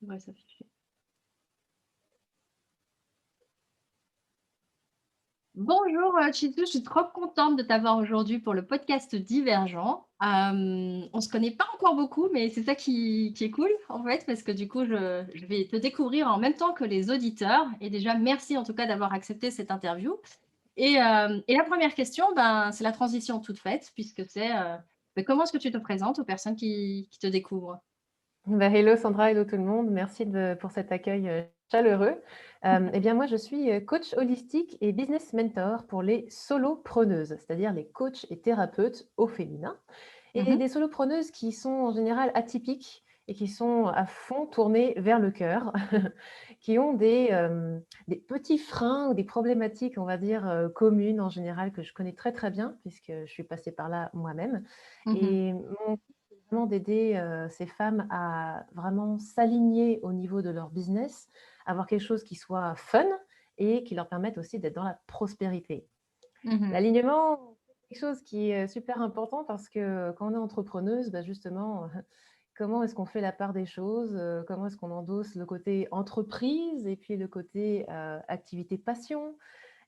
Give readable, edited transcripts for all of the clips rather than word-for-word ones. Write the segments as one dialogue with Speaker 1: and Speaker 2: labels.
Speaker 1: Ouais, ça fait. Bonjour Chitou, je suis trop contente de t'avoir aujourd'hui pour le podcast Divergent. On se connaît pas encore beaucoup, mais c'est ça qui est cool en fait, parce que du coup, je vais te découvrir en même temps que les auditeurs. Et déjà, merci en tout cas d'avoir accepté cette interview. Et la première question, ben, c'est la transition toute faite, puisque c'est ben, comment est-ce que tu te présentes aux personnes qui te découvrent?
Speaker 2: Bah, hello Sandra, hello tout le monde. Merci pour cet accueil chaleureux. Eh bien, moi, je suis coach holistique et business mentor pour les solopreneuses, c'est-à-dire les coachs et thérapeutes au féminin. Et
Speaker 1: Mhm,
Speaker 2: des solopreneuses qui sont en général atypiques et qui sont à fond tournées vers le cœur, qui ont des petits freins ou des problématiques, on va dire, communes en général, que je connais très très bien, puisque je suis passée par là moi-même.
Speaker 1: mhm,
Speaker 2: Et mon vraiment d'aider, ces femmes à vraiment s'aligner au niveau de leur business, avoir quelque chose qui soit fun et qui leur permette aussi d'être dans la prospérité.
Speaker 1: mhm.
Speaker 2: L'alignement, c'est quelque chose qui est super important parce que quand on est entrepreneuse, bah, justement, comment est-ce qu'on fait la part des choses? Comment est-ce qu'on endosse le côté entreprise et puis le côté, activité passion?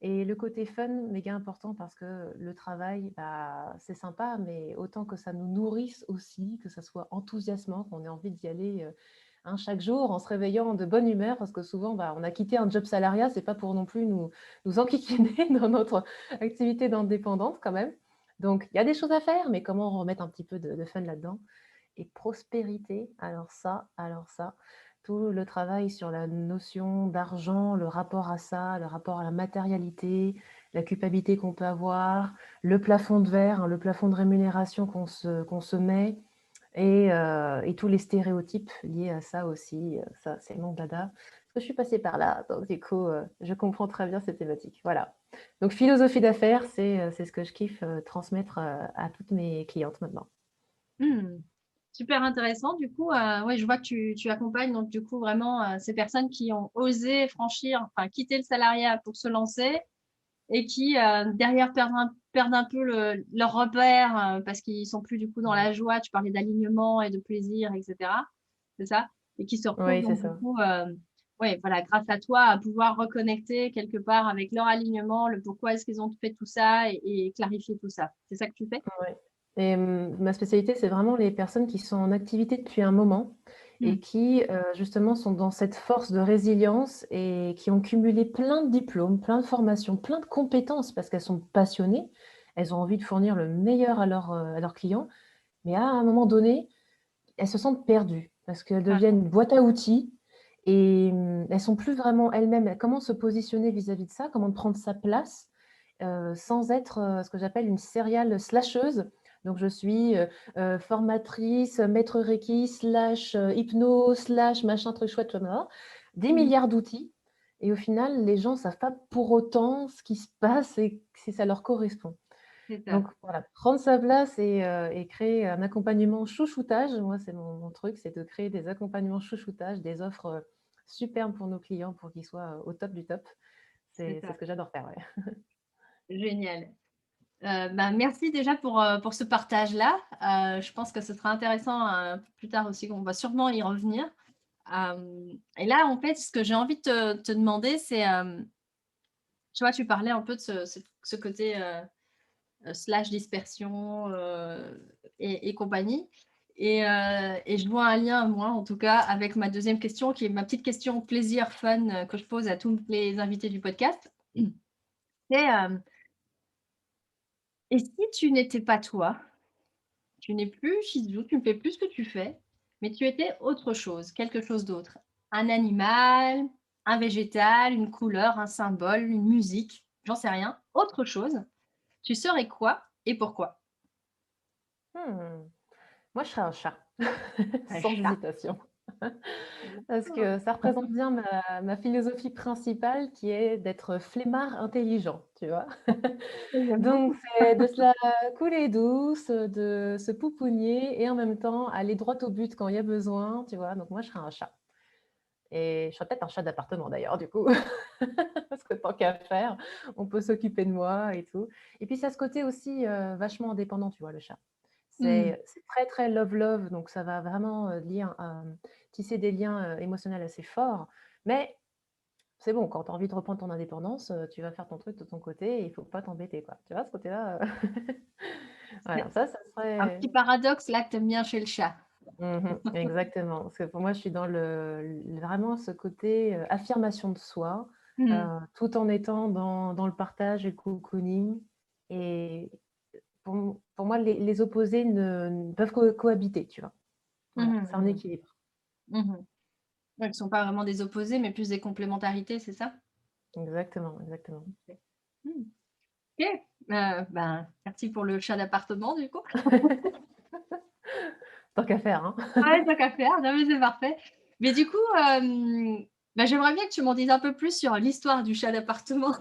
Speaker 2: Et le côté fun, méga important parce que le travail, bah, c'est sympa, mais autant que ça nous nourrisse aussi, que ça soit enthousiasmant, qu'on ait envie d'y aller hein, chaque jour en se réveillant de bonne humeur, parce que souvent, bah, on a quitté un job salariat, c'est pas pour non plus nous enquiquiner dans notre activité d'indépendante quand même. Donc, il y a des choses à faire, mais comment remettre un petit peu de fun là-dedans? Et prospérité, alors ça, tout le travail sur la notion d'argent, le rapport à ça, le rapport à la matérialité, la culpabilité qu'on peut avoir, le plafond de verre, hein, le plafond de rémunération qu'on se met et tous les stéréotypes liés à ça aussi, ça c'est mon dada. Parce que je suis passée par là, donc du coup, je comprends très bien cette thématique. Voilà. Donc philosophie d'affaires, c'est ce que je kiffe transmettre à toutes mes clientes maintenant.
Speaker 1: Hmm. Super intéressant. Du coup, ouais, je vois que tu accompagnes donc du coup vraiment ces personnes qui ont osé franchir, enfin quitter le salariat pour se lancer et qui derrière perdent un peu leur repère parce qu'ils sont plus du coup dans
Speaker 2: Mmh.
Speaker 1: la joie. Tu parlais d'alignement et de plaisir, etc. C'est ça? Et qui se retrouvent
Speaker 2: Oui, c'est
Speaker 1: donc du
Speaker 2: ça.
Speaker 1: coup, ouais, voilà, grâce à toi, à pouvoir reconnecter quelque part avec leur alignement, le pourquoi est-ce qu'ils ont fait tout ça et clarifier tout ça. C'est ça que tu fais?
Speaker 2: Ouais et ma spécialité, c'est vraiment les personnes qui sont en activité depuis un moment
Speaker 1: Hmm.
Speaker 2: et qui, justement sont dans cette force de résilience et qui ont cumulé plein de diplômes, plein de formations, plein de compétences parce qu'elles sont passionnées. Elles ont envie de fournir le meilleur à leurs clients, mais à un moment donné, elles se sentent perdues parce qu'elles
Speaker 1: Ah,
Speaker 2: deviennent une boîte à outils et elles sont plus vraiment elles-mêmes. Comment se positionner vis-à-vis de ça? Comment prendre sa place, sans être, ce que j'appelle une serial slasheuse. Donc je suis, formatrice, maître reiki slash, hypno slash machin truc chouette, voilà. 10
Speaker 1: mhm.
Speaker 2: 000 d'outils et au final, les gens savent pas pour autant ce qui se passe et si ça leur correspond.
Speaker 1: C'est ça.
Speaker 2: Donc voilà, prendre sa place et créer un accompagnement chouchoutage. Moi, c'est mon truc, c'est de créer des accompagnements chouchoutage, des offres, superbes pour nos clients pour qu'ils soient, au top du top.
Speaker 1: C'est
Speaker 2: C'est
Speaker 1: ça.
Speaker 2: ce que j'adore faire, ouais.
Speaker 1: Génial. Bah, merci déjà pour ce partage-là. Je pense que ce sera intéressant, plus tard aussi, qu'on va sûrement y revenir. Et là, en fait, ce que j'ai envie de te demander, c'est, tu vois, tu parlais un peu de ce côté, slash dispersion, et compagnie et je vois un lien, moi, en tout cas, avec ma deuxième question, qui est ma petite question plaisir, fun, que je pose à tous les invités du podcast. C'est, et si tu n'étais pas toi? Tu n'es plus Shizou, tu ne fais plus ce que tu fais, mais tu étais autre chose, quelque chose d'autre. Un animal, un végétal, une couleur, un symbole, une musique, j'en sais rien, autre chose. Tu serais quoi et pourquoi?
Speaker 2: Mmh. Moi, je serais un chat,
Speaker 1: Un
Speaker 2: sans
Speaker 1: chat.
Speaker 2: hésitation. Parce
Speaker 1: Oh.
Speaker 2: que ça représente bien ma philosophie principale qui est d'être flemmard intelligent, tu vois?
Speaker 1: J'aime
Speaker 2: Donc
Speaker 1: beaucoup.
Speaker 2: c'est de se la couler douce, de se poupougner et en même temps aller droit au but quand il y a besoin, tu vois? Donc moi, je serais un chat et je serais peut-être un chat d'appartement d'ailleurs du coup, parce que tant qu'à faire, on peut s'occuper de moi et tout et puis ça a ce côté aussi, vachement indépendant, tu vois, le chat.
Speaker 1: Mmh.
Speaker 2: C'est très, très love-love, donc ça va vraiment, tisser des liens, émotionnels assez forts. Mais c'est bon, quand tu as envie de reprendre ton indépendance, tu vas faire ton truc de ton côté et il ne faut pas t'embêter, quoi. Tu vois ce côté-là? Voilà, ça
Speaker 1: Un
Speaker 2: serait
Speaker 1: petit paradoxe là que tu aimes bien chez le chat.
Speaker 2: exactement. Parce que pour moi, je suis dans vraiment ce côté, affirmation de soi,
Speaker 1: Mmh.
Speaker 2: tout en étant dans le partage et le cocooning et pour moi, les opposés ne peuvent cohabiter, tu vois?
Speaker 1: Mmh
Speaker 2: Voilà,
Speaker 1: mh,
Speaker 2: c'est un
Speaker 1: mmh.
Speaker 2: équilibre.
Speaker 1: Mmh. Ouais, qui sont pas vraiment des opposés, mais plus des complémentarités, c'est ça?
Speaker 2: Exactement, exactement.
Speaker 1: OK. Mmh. OK. Ben, merci pour le chat d'appartement du coup.
Speaker 2: Tant qu'à faire, hein.
Speaker 1: Ouais, tant qu'à faire. Non, mais c'est parfait. Mais du coup, bah, j'aimerais bien que tu m'en dises un peu plus sur l'histoire du chat d'appartement.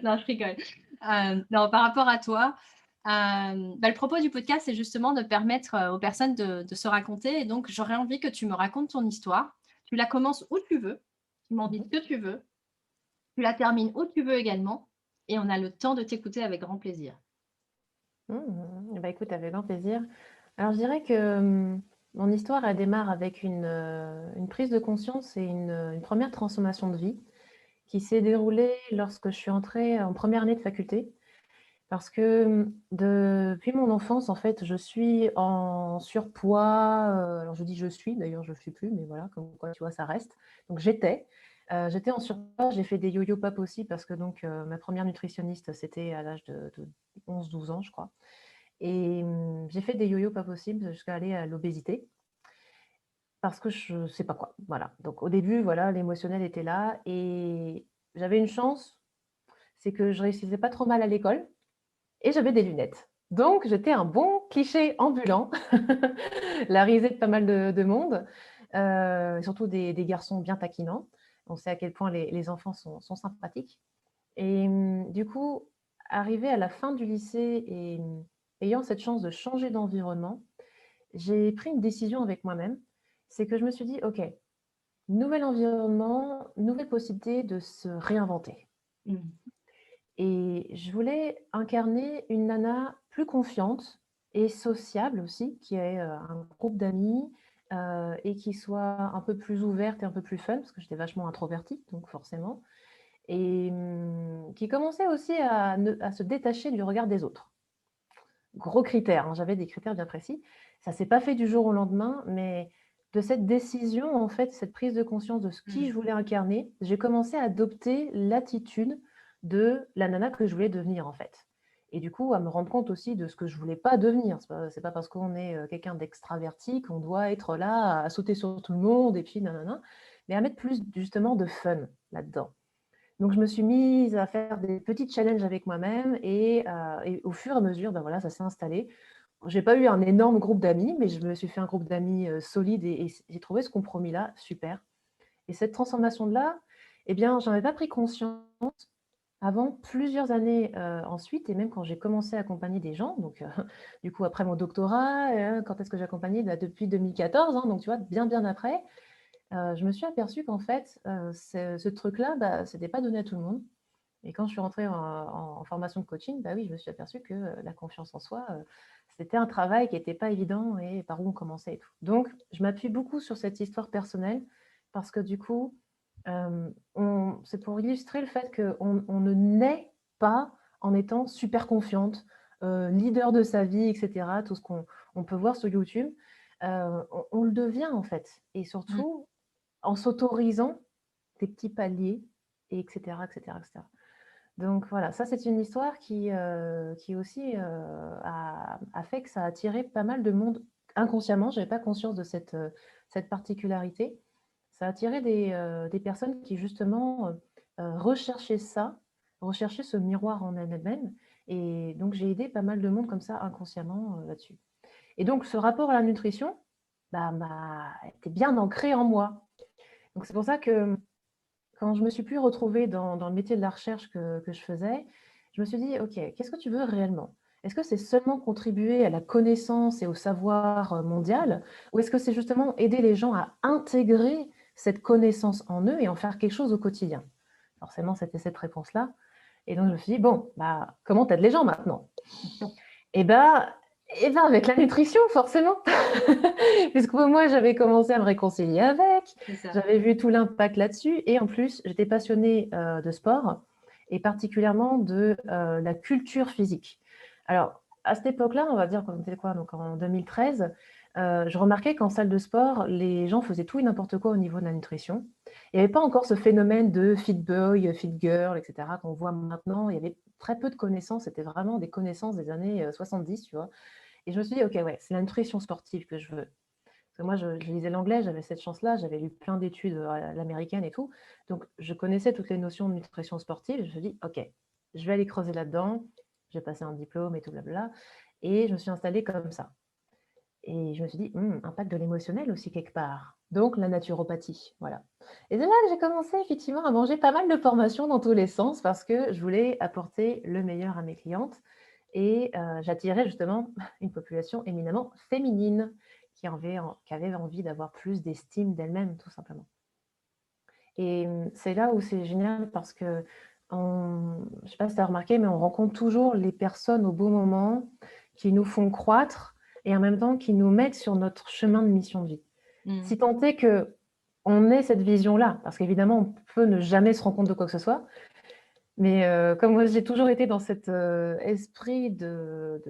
Speaker 1: Non, je rigole. Non, par rapport à toi, bah, le propos du podcast, c'est justement de permettre, aux personnes de se raconter et donc j'aurais envie que tu me racontes ton histoire. Tu la commences où tu veux, tu m'en dis
Speaker 2: Mmh
Speaker 1: ce que tu veux, tu la termines où tu veux également et on a le temps de t'écouter avec grand plaisir.
Speaker 2: Et bah, écoute, avec grand plaisir. Alors je dirais que, mon histoire, elle démarre avec une prise de conscience et une 1re transformation de vie qui s'est déroulée lorsque je suis entrée en première année de faculté. Parce que, depuis mon enfance, en fait, je suis en surpoids, alors je dis: «Je suis», d'ailleurs je ne suis plus, mais voilà, comme quoi, tu vois, ça reste. Donc j'étais en surpoids, j'ai fait des yo-yo pas possibles parce que donc, ma première nutritionniste, c'était à l'âge de 11-12 ans, je crois et j'ai fait des yo-yo pas possibles jusqu'à aller à l'obésité parce que je sais pas quoi, voilà. Donc au début, voilà, l'émotionnel était là et j'avais une chance, c'est que je réussissais pas trop mal à l'école et j'avais des lunettes. Donc j'étais un bon cliché ambulant, la risée de pas mal de monde, et surtout des garçons bien taquinants. On sait à quel point les enfants sont sympathiques et du coup, arrivée à la fin du lycée et ayant cette chance de changer d'environnement, j'ai pris une décision avec moi-même. C'est que je me suis dit: «OK, nouvel environnement, nouvelle possibilité de se réinventer».
Speaker 1: Mmh.
Speaker 2: Et je voulais incarner une nana plus confiante et sociable aussi, qui ait, un groupe d'amis, et qui soit un peu plus ouverte et un peu plus fun, parce que j'étais vachement introvertie, donc forcément et qui commençait aussi à se détacher du regard des autres. Gros critères, hein, j'avais des critères bien précis. Ça s'est pas fait du jour au lendemain, mais de cette décision, en fait, cette prise de conscience de ce qui
Speaker 1: Mmh.
Speaker 2: je voulais incarner, j'ai commencé à adopter l'attitude de la nana que je voulais devenir, en fait. Et du coup, à me rendre compte aussi de ce que je voulais pas devenir. C'est pas parce qu'on est, quelqu'un d'extraverti qu'on doit être là à sauter sur tout le monde et puis nanana, mais à mettre plus justement de fun là-dedans. Donc je me suis mise à faire des petits challenges avec moi-même et au fur et à mesure, ben voilà, ça s'est installé. J'ai pas eu un énorme groupe d'amis, mais je me suis fait un groupe d'amis, solide et j'ai trouvé ce compromis-là super et cette transformation-là, eh bien, j'en avais pas pris conscience avant plusieurs années, ensuite et même quand j'ai commencé à accompagner des gens, donc du coup après mon doctorat, quand est-ce que j'ai accompagné? Bah, depuis 2014, hein, donc tu vois, bien, bien après. Je me suis aperçue qu'en fait, ce truc-là, bah, c'était pas donné à tout le monde et quand je suis rentrée en formation de coaching, bah, oui, je me suis aperçue que, la confiance en soi, c'était un travail qui était pas évident et par où on commençait et tout. Donc je m'appuie beaucoup sur cette histoire personnelle parce que du coup, on c'est pour illustrer le fait qu'on ne naît pas en étant super confiante, leader de sa vie et cetera, tout ce qu'on peut voir sur YouTube. On le devient en fait et
Speaker 1: Mmh.
Speaker 2: surtout en s'autorisant des petits paliers et cetera, et cetera, et cetera. Donc voilà, ça c'est une histoire qui aussi, a fait que ça a attiré pas mal de monde inconsciemment. Je n'avais pas conscience de cette particularité. Ça a attiré des personnes qui justement, recherchaient ça, recherchaient ce miroir en elles-mêmes et donc j'ai aidé pas mal de monde comme ça inconsciemment, là-dessus. Et donc ce rapport à la nutrition, bah, était bien ancré en moi. Donc c'est pour ça que quand je me suis plus retrouvée dans le métier de la recherche que je faisais, je me suis dit: «OK, qu'est-ce que tu veux réellement? Est-ce que c'est seulement contribuer à la connaissance et au savoir, mondial? Ou est-ce que c'est justement aider les gens à intégrer cette connaissance en eux et en faire quelque chose au quotidien?» Forcément, c'était cette réponse-là et donc je me suis dit: «Bon, bah, comment tu aides les gens maintenant?» Eh ben, avec la nutrition, forcément. Puisque moi, j'avais commencé à me réconcilier avec,
Speaker 1: C'est ça.
Speaker 2: j'avais vu tout l'impact là-dessus, et en plus, j'étais passionnée de sport, et particulièrement de la culture physique. Alors, à cette époque-là, on va dire, quand on était quoi, donc en 2013, je remarquais qu'en salle de sport, les gens faisaient tout et n'importe quoi au niveau de la nutrition. Il n'y avait pas encore ce phénomène de fit boy, fit girl, etc., qu'on voit maintenant. Il y avait très peu de connaissances, c'était vraiment des connaissances des années 70, tu vois. Et je me suis dit, ok, ouais, c'est la nutrition sportive que je veux. Parce que moi, je lisais l'anglais, j'avais cette chance-là, j'avais lu plein d'études à l'américaine et tout. Donc, je connaissais toutes les notions de nutrition sportive. Je me suis dit, ok, je vais aller creuser là-dedans. J'ai passé un diplôme et tout, blabla. Et je me suis installée comme ça. Et je me suis dit, impact de l'émotionnel aussi quelque part. Donc, la naturopathie, voilà. Et c'est là que j'ai commencé effectivement à manger pas mal de formations dans tous les sens parce que je voulais apporter le meilleur à mes clientes et j'attirais justement une population éminemment féminine qui avait envie d'avoir plus d'estime d'elle-même, tout simplement. Et c'est là où c'est génial parce que, je ne sais pas si tu as remarqué, mais on rencontre toujours les personnes au bon moment qui nous font croître et en même temps qui nous mettent sur notre chemin de mission de vie. Si tant est qu'on ait cette vision-là, parce qu'évidemment, on peut ne jamais se rendre compte de quoi que ce soit, mais comme moi, j'ai toujours été dans cet esprit de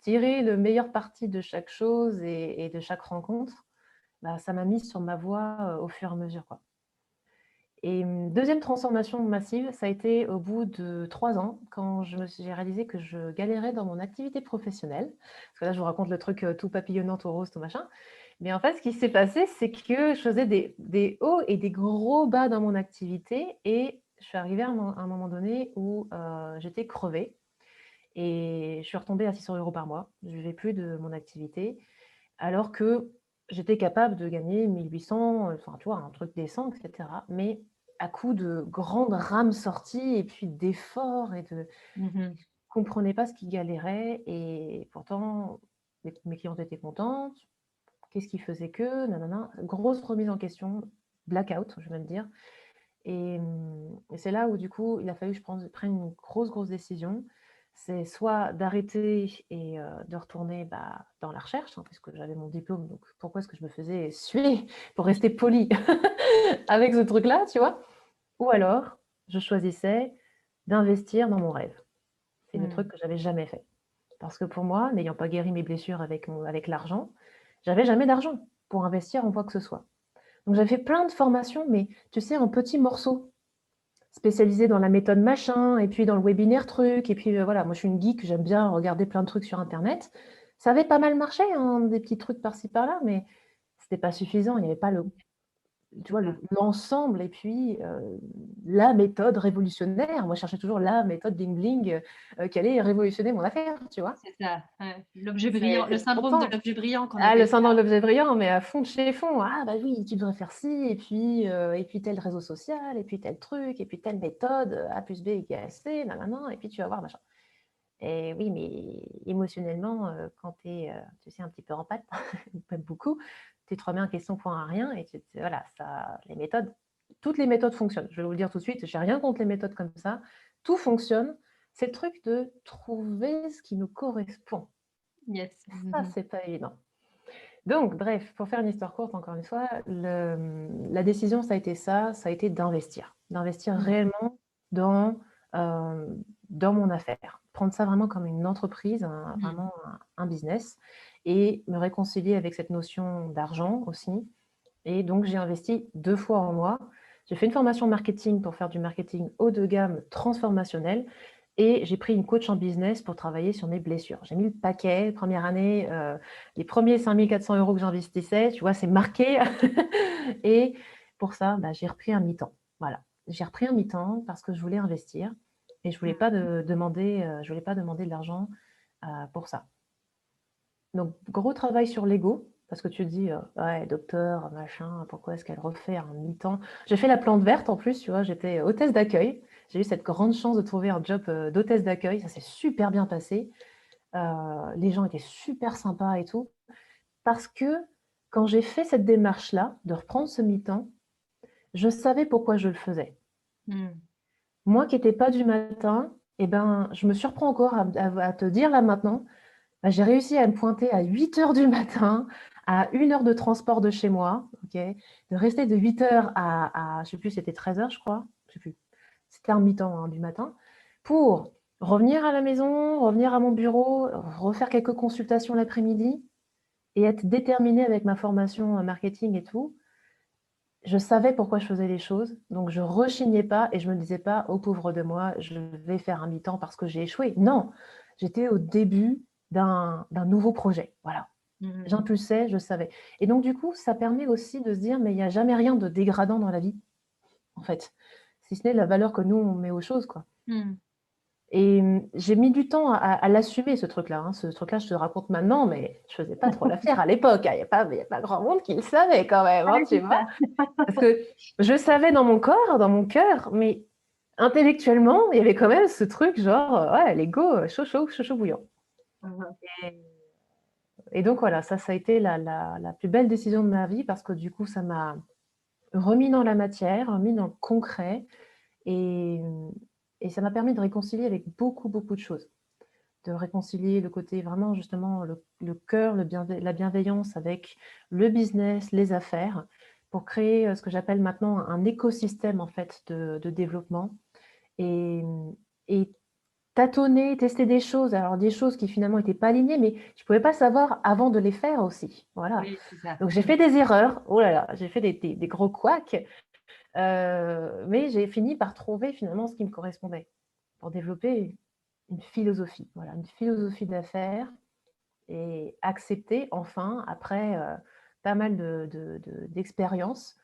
Speaker 2: tirer le meilleur parti de chaque chose et de chaque rencontre, bah, ça m'a mise sur ma voie au fur et à mesure, quoi. Et deuxième transformation massive, ça a été au bout de 3 ans, quand j'ai réalisé que je galérais dans mon activité professionnelle. Parce que là, je vous raconte le truc tout papillonnant, tout rose, tout machin. Mais en fait, ce qui s'est passé, c'est que je faisais des hauts et des gros bas dans mon activité. Et je suis arrivée à un moment donné où j'étais crevée. Et je suis retombée à 600 € par mois. Je ne vivais plus de mon activité. Alors que j'étais capable de gagner 1800, enfin, tu vois, un truc décent, etc. Mais à coup de grandes rames sorties et puis d'efforts et de
Speaker 1: Mhm.
Speaker 2: je comprenais pas ce qui galérait et pourtant mes clientes étaient contentes. Qu'est-ce qui faisait que? Nanana. Grosse remise en question, blackout, je vais même dire. Et c'est là où du coup, il a fallu que je prenne une grosse décision. C'est soit d'arrêter et de retourner dans la recherche, hein, puisque j'avais mon diplôme, donc pourquoi est-ce que je me faisais suer pour rester polie avec ce truc-là, tu vois? Ou alors, je choisissais d'investir dans mon rêve. C'est le truc que j'avais jamais fait. Parce que pour moi, n'ayant pas guéri mes blessures avec l'argent, j'avais jamais d'argent pour investir en quoi que ce soit. Donc j'avais fait plein de formations, mais tu sais, en petits morceaux, spécialisée dans la méthode machin, et puis dans le webinaire truc, et puis voilà, moi je suis une geek, j'aime bien regarder plein de trucs sur Internet. Ça avait pas mal marché, hein, des petits trucs par-ci par-là, mais c'était pas suffisant, il n'y avait pas tu vois, l'ensemble, et puis la méthode révolutionnaire. Moi, je cherchais toujours la méthode bling bling qui allait révolutionner mon affaire, tu vois.
Speaker 1: C'est ça, ouais. L'objet brillant, le
Speaker 2: C'est
Speaker 1: syndrome de
Speaker 2: pourtant,
Speaker 1: l'objet brillant qu'on
Speaker 2: le
Speaker 1: appelle ça.
Speaker 2: syndrome de l'objet brillant, mais à fond de chez fond. Ah bah oui, tu devrais faire ci, et puis tel réseau social, et puis tel truc, et puis telle méthode, A plus B égale C, nanana, et puis tu vas voir, machin. Et oui, mais émotionnellement, quand tu es, tu sais, un petit peu en pâte, pas beaucoup, tu te remets en question pour un rien, et voilà, ça, les méthodes, toutes les méthodes fonctionnent. Je vais vous le dire tout de suite, j'ai rien contre les méthodes comme ça. Tout fonctionne. C'est le truc de trouver ce qui nous correspond.
Speaker 1: Yes.
Speaker 2: Ça, c'est pas évident. Donc, bref, pour faire une histoire courte, encore une fois, la décision, ça a été ça, ça a été d'investir réellement dans, dans mon affaire. Prendre ça vraiment comme une entreprise, vraiment un business, et me réconcilier avec cette notion d'argent aussi. Et donc, j'ai investi 2 fois en moi. J'ai fait une formation marketing pour faire du marketing haut de gamme transformationnel. Et j'ai pris une coach en business pour travailler sur mes blessures. J'ai mis le paquet, première année, les premiers 5 400 € que j'investissais, tu vois, c'est marqué. Et pour ça, j'ai repris un mi-temps. Voilà, j'ai repris un mi-temps parce que je voulais investir et je voulais pas je voulais pas demander de l'argent pour ça. Donc, gros travail sur l'ego, parce que tu te dis, ouais, docteur, machin, pourquoi est-ce qu'elle refait un mi-temps? J'ai fait la plante verte en plus, tu vois, j'étais hôtesse d'accueil. J'ai eu cette grande chance de trouver un job d'hôtesse d'accueil, ça s'est super bien passé. Les gens étaient super sympas et tout. Parce que quand j'ai fait cette démarche-là, de reprendre ce mi-temps, je savais pourquoi je le faisais. Moi qui n'étais pas du matin, eh ben, je me surprends encore à te dire là maintenant Bah, j'ai réussi à me pointer à 8 heures du matin, à 1 heure de transport de chez moi, ok, de rester de 8 heures je sais plus, c'était 13 heures, je crois, je sais plus, c'était un mi-temps hein, du matin, pour revenir à la maison, revenir à mon bureau, refaire quelques consultations l'après-midi et être déterminée avec ma formation marketing et tout. Je savais pourquoi je faisais les choses, donc je rechignais pas et je me disais pas, oh pauvre de moi, je vais faire un mi-temps parce que j'ai échoué. Non, j'étais au début d'un nouveau projet. Voilà.
Speaker 1: Mhm.
Speaker 2: J'impulsais, je savais. Et donc, du coup, ça permet aussi de se dire, mais il n'y a jamais rien de dégradant dans la vie, en fait. Si ce n'est la valeur que nous, on met aux choses, quoi.
Speaker 1: Mhm.
Speaker 2: Et j'ai mis du temps à l'assumer, ce truc-là. Hein. Ce truc-là, je te raconte maintenant, mais je faisais pas trop la fière à l'époque. Hein. Il y a pas grand monde qui le savait quand même, hein,
Speaker 1: Ouais,
Speaker 2: tu
Speaker 1: c'est
Speaker 2: vois.
Speaker 1: ça.
Speaker 2: Parce que je savais dans mon corps, dans mon cœur, mais intellectuellement, il y avait quand même ce truc genre, ouais, l'ego, chaud, chaud, chaud, chaud bouillant.
Speaker 1: Mhm.
Speaker 2: Et donc voilà, ça a été la plus belle décision de ma vie parce que du coup, ça m'a remis dans la matière, remis dans le concret et, et ça m'a permis de réconcilier avec beaucoup, beaucoup de choses. De réconcilier le côté vraiment justement le cœur, la bienveillance avec le business, les affaires, pour créer ce que j'appelle maintenant un écosystème en fait de développement et, et tâtonner, tester des choses, alors des choses qui finalement n'étaient pas alignées, mais je ne pouvais pas savoir avant de les faire aussi. Voilà.
Speaker 1: Oui, c'est ça.
Speaker 2: Donc j'ai fait des erreurs, oh là là, j'ai fait des gros couacs, mais j'ai fini par trouver finalement ce qui me correspondait pour développer une philosophie, voilà, une philosophie d'affaires et accepter enfin, après pas mal d'expériences,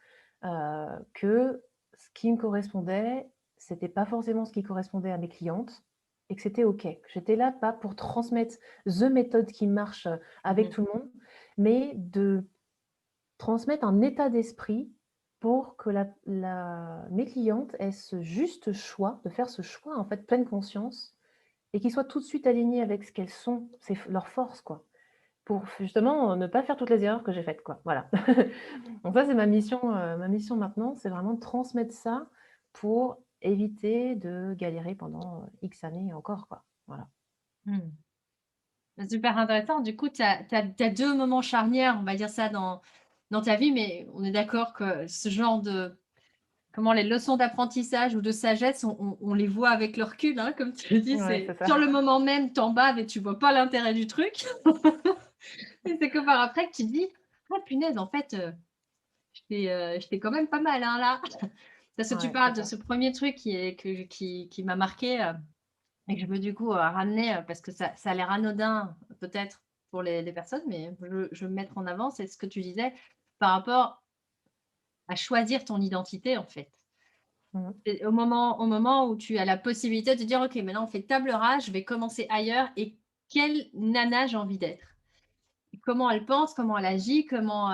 Speaker 2: que ce qui me correspondait, c'était pas forcément ce qui correspondait à mes clientes et que c'était OK. Que j'étais là pas pour transmettre the méthode qui marche avec
Speaker 1: Mhm.
Speaker 2: tout le monde, mais de transmettre un état d'esprit pour que mes clientes aient ce juste choix, de faire ce choix en fait pleine conscience et qu'ils soient tout de suite alignés avec ce qu'elles sont, leurs forces, quoi. Pour justement ne pas faire toutes les erreurs que j'ai faites, quoi. Voilà. Donc ça, c'est ma mission maintenant, c'est vraiment de transmettre ça pour éviter de galérer pendant X années encore, quoi. Voilà.
Speaker 1: Mhm. C'est super intéressant. Du coup, tu as deux moments charnières, on va dire ça, dans ta vie, mais on est d'accord que ce genre de comment les leçons d'apprentissage ou de sagesse, on les voit avec le recul, hein, comme tu le dis,
Speaker 2: Ouais, c'est
Speaker 1: c'est
Speaker 2: ça.
Speaker 1: sur le moment même, tu en baves et tu vois pas l'intérêt du truc. Et c'est que par après que tu dis: «Ah punaise, en fait, j'étais quand même pas mal, hein, là». Parce que tu
Speaker 2: Ouais, c'est
Speaker 1: parles de
Speaker 2: ça.
Speaker 1: ce premier truc qui m'a marqué et que je veux du coup, ramener, parce que ça a l'air anodin peut-être pour les personnes, mais je veux mettre en avant, c'est ce que tu disais par rapport à choisir ton identité, en fait.
Speaker 2: Mmh.
Speaker 1: Et au moment où tu as la possibilité de dire: «OK, maintenant on fait table rase, je vais commencer ailleurs et quelle nana j'ai envie d'être?» Comment elle pense, comment elle agit, comment,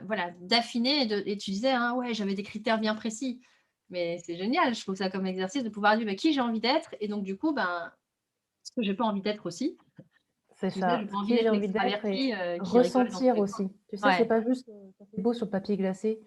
Speaker 1: voilà, d'affiner et tu disais, hein: «Ouais, j'avais des critères bien précis». Mais c'est génial, je trouve ça comme exercice de pouvoir dire: «Bah, qui j'ai envie d'être?» et donc du coup, ben, ce que j'ai pas envie d'être aussi.
Speaker 2: C'est
Speaker 1: Tu disais:
Speaker 2: ça.
Speaker 1: «J'ai pas
Speaker 2: Ce
Speaker 1: envie
Speaker 2: qui j'ai
Speaker 1: d'être
Speaker 2: envie d'être et
Speaker 1: l'extravertie, qui rigole dans tous
Speaker 2: ressentir
Speaker 1: les coins».
Speaker 2: aussi. Tu sais, c'est
Speaker 1: Ouais,
Speaker 2: pas juste, ça fait beau sur le papier glacé,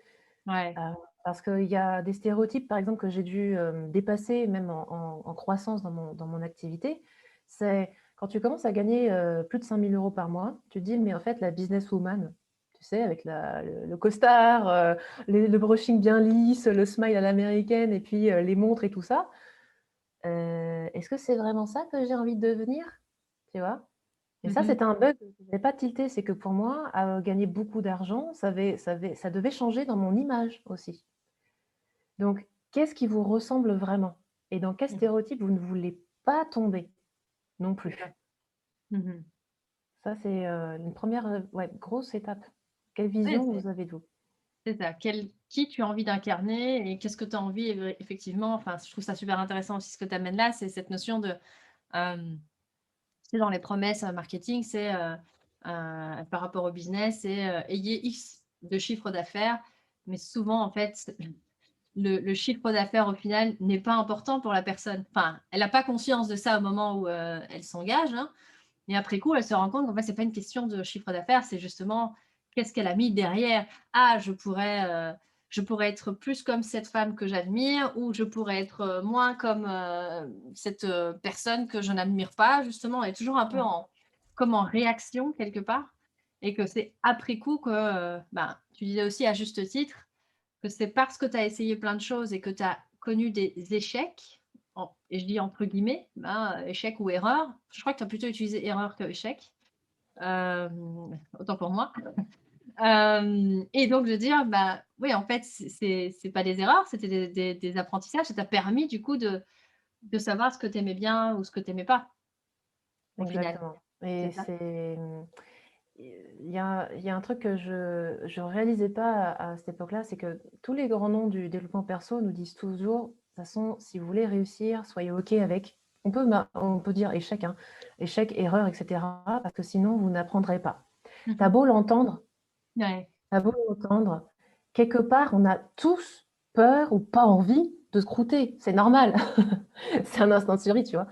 Speaker 1: ouais.
Speaker 2: heu, parce qu'il y a des stéréotypes, par exemple, que j'ai dû, dépasser même en croissance dans mon activité. C'est quand tu commences à gagner, plus de 5 000 € par mois, tu te dis: «Mais en fait, la businesswoman», tu sais, avec le costard, le brushing bien lisse, le smile à l'américaine et puis, les montres et tout ça, est-ce que c'est vraiment ça que j'ai envie de devenir? Tu vois? Et
Speaker 1: Mmh
Speaker 2: ça,
Speaker 1: mh.
Speaker 2: c'était un bug que je n'avais pas tilté, c'est que pour moi, gagner beaucoup d'argent, ça devait changer dans mon image aussi. Donc, qu'est-ce qui vous ressemble vraiment? Et dans quel
Speaker 1: Mmh.
Speaker 2: stéréotype vous ne voulez pas tomber non
Speaker 1: C'est ça.
Speaker 2: plus?
Speaker 1: Mmh.
Speaker 2: Ça, c'est, une première ouais, grosse étape. Quelle
Speaker 1: Ouais,
Speaker 2: vision vous avez de vous?
Speaker 1: c'est ça. Qui tu as envie d'incarner et qu'est-ce que tu as envie effectivement, enfin, je trouve ça super intéressant aussi ce que tu amènes là, c'est cette notion de, hem tu sais, dans les promesses, marketing, c'est, par rapport au business, c'est, ayez X de chiffre d'affaires, mais souvent, en fait, le chiffre d'affaires, au final, n'est pas important pour la personne. Enfin, elle a pas conscience de ça au moment où, elle s'engage, hein, mais après coup, elle se rend compte qu'en fait, c'est pas une question de chiffre d'affaires, c'est justement qu'est-ce qu'elle a mis derrière. Ah, je pourrais être plus comme cette femme que j'admire ou je pourrais être, moins comme, cette, personne que je n'admire pas justement. Elle est toujours un peu
Speaker 2: Ouais.
Speaker 1: en comme en réaction quelque part et que c'est après coup que, ben, tu disais aussi à juste titre que c'est parce que tu as essayé plein de choses et que tu as connu des échecs, et je dis entre guillemets, ben, échec ou erreur. Je crois que tu as plutôt utilisé erreur que échec, autant pour moi. Et donc de dire, bah, oui, en fait, c'est pas des erreurs, c'était des apprentissages. Ça t'a permis du coup de savoir ce que tu aimais bien ou ce que tu aimais pas, au final.
Speaker 2: Exactement.
Speaker 1: C'est
Speaker 2: Et
Speaker 1: ça?
Speaker 2: c'est, il y a un truc que je réalisais pas à cette époque-là, c'est que tous les grands noms du développement perso nous disent toujours: «De toute façon, si vous voulez réussir, soyez OK avec». On peut dire échec, hein, échec, erreur, et cetera, parce que sinon vous n'apprendrez pas. Tu as
Speaker 1: Mmh.
Speaker 2: beau l'entendre,
Speaker 1: Ouais.
Speaker 2: tu beau l'entendre, quelque part, on a tous peur ou pas envie de se croûter. C'est normal. C'est un instinct de survie, tu vois?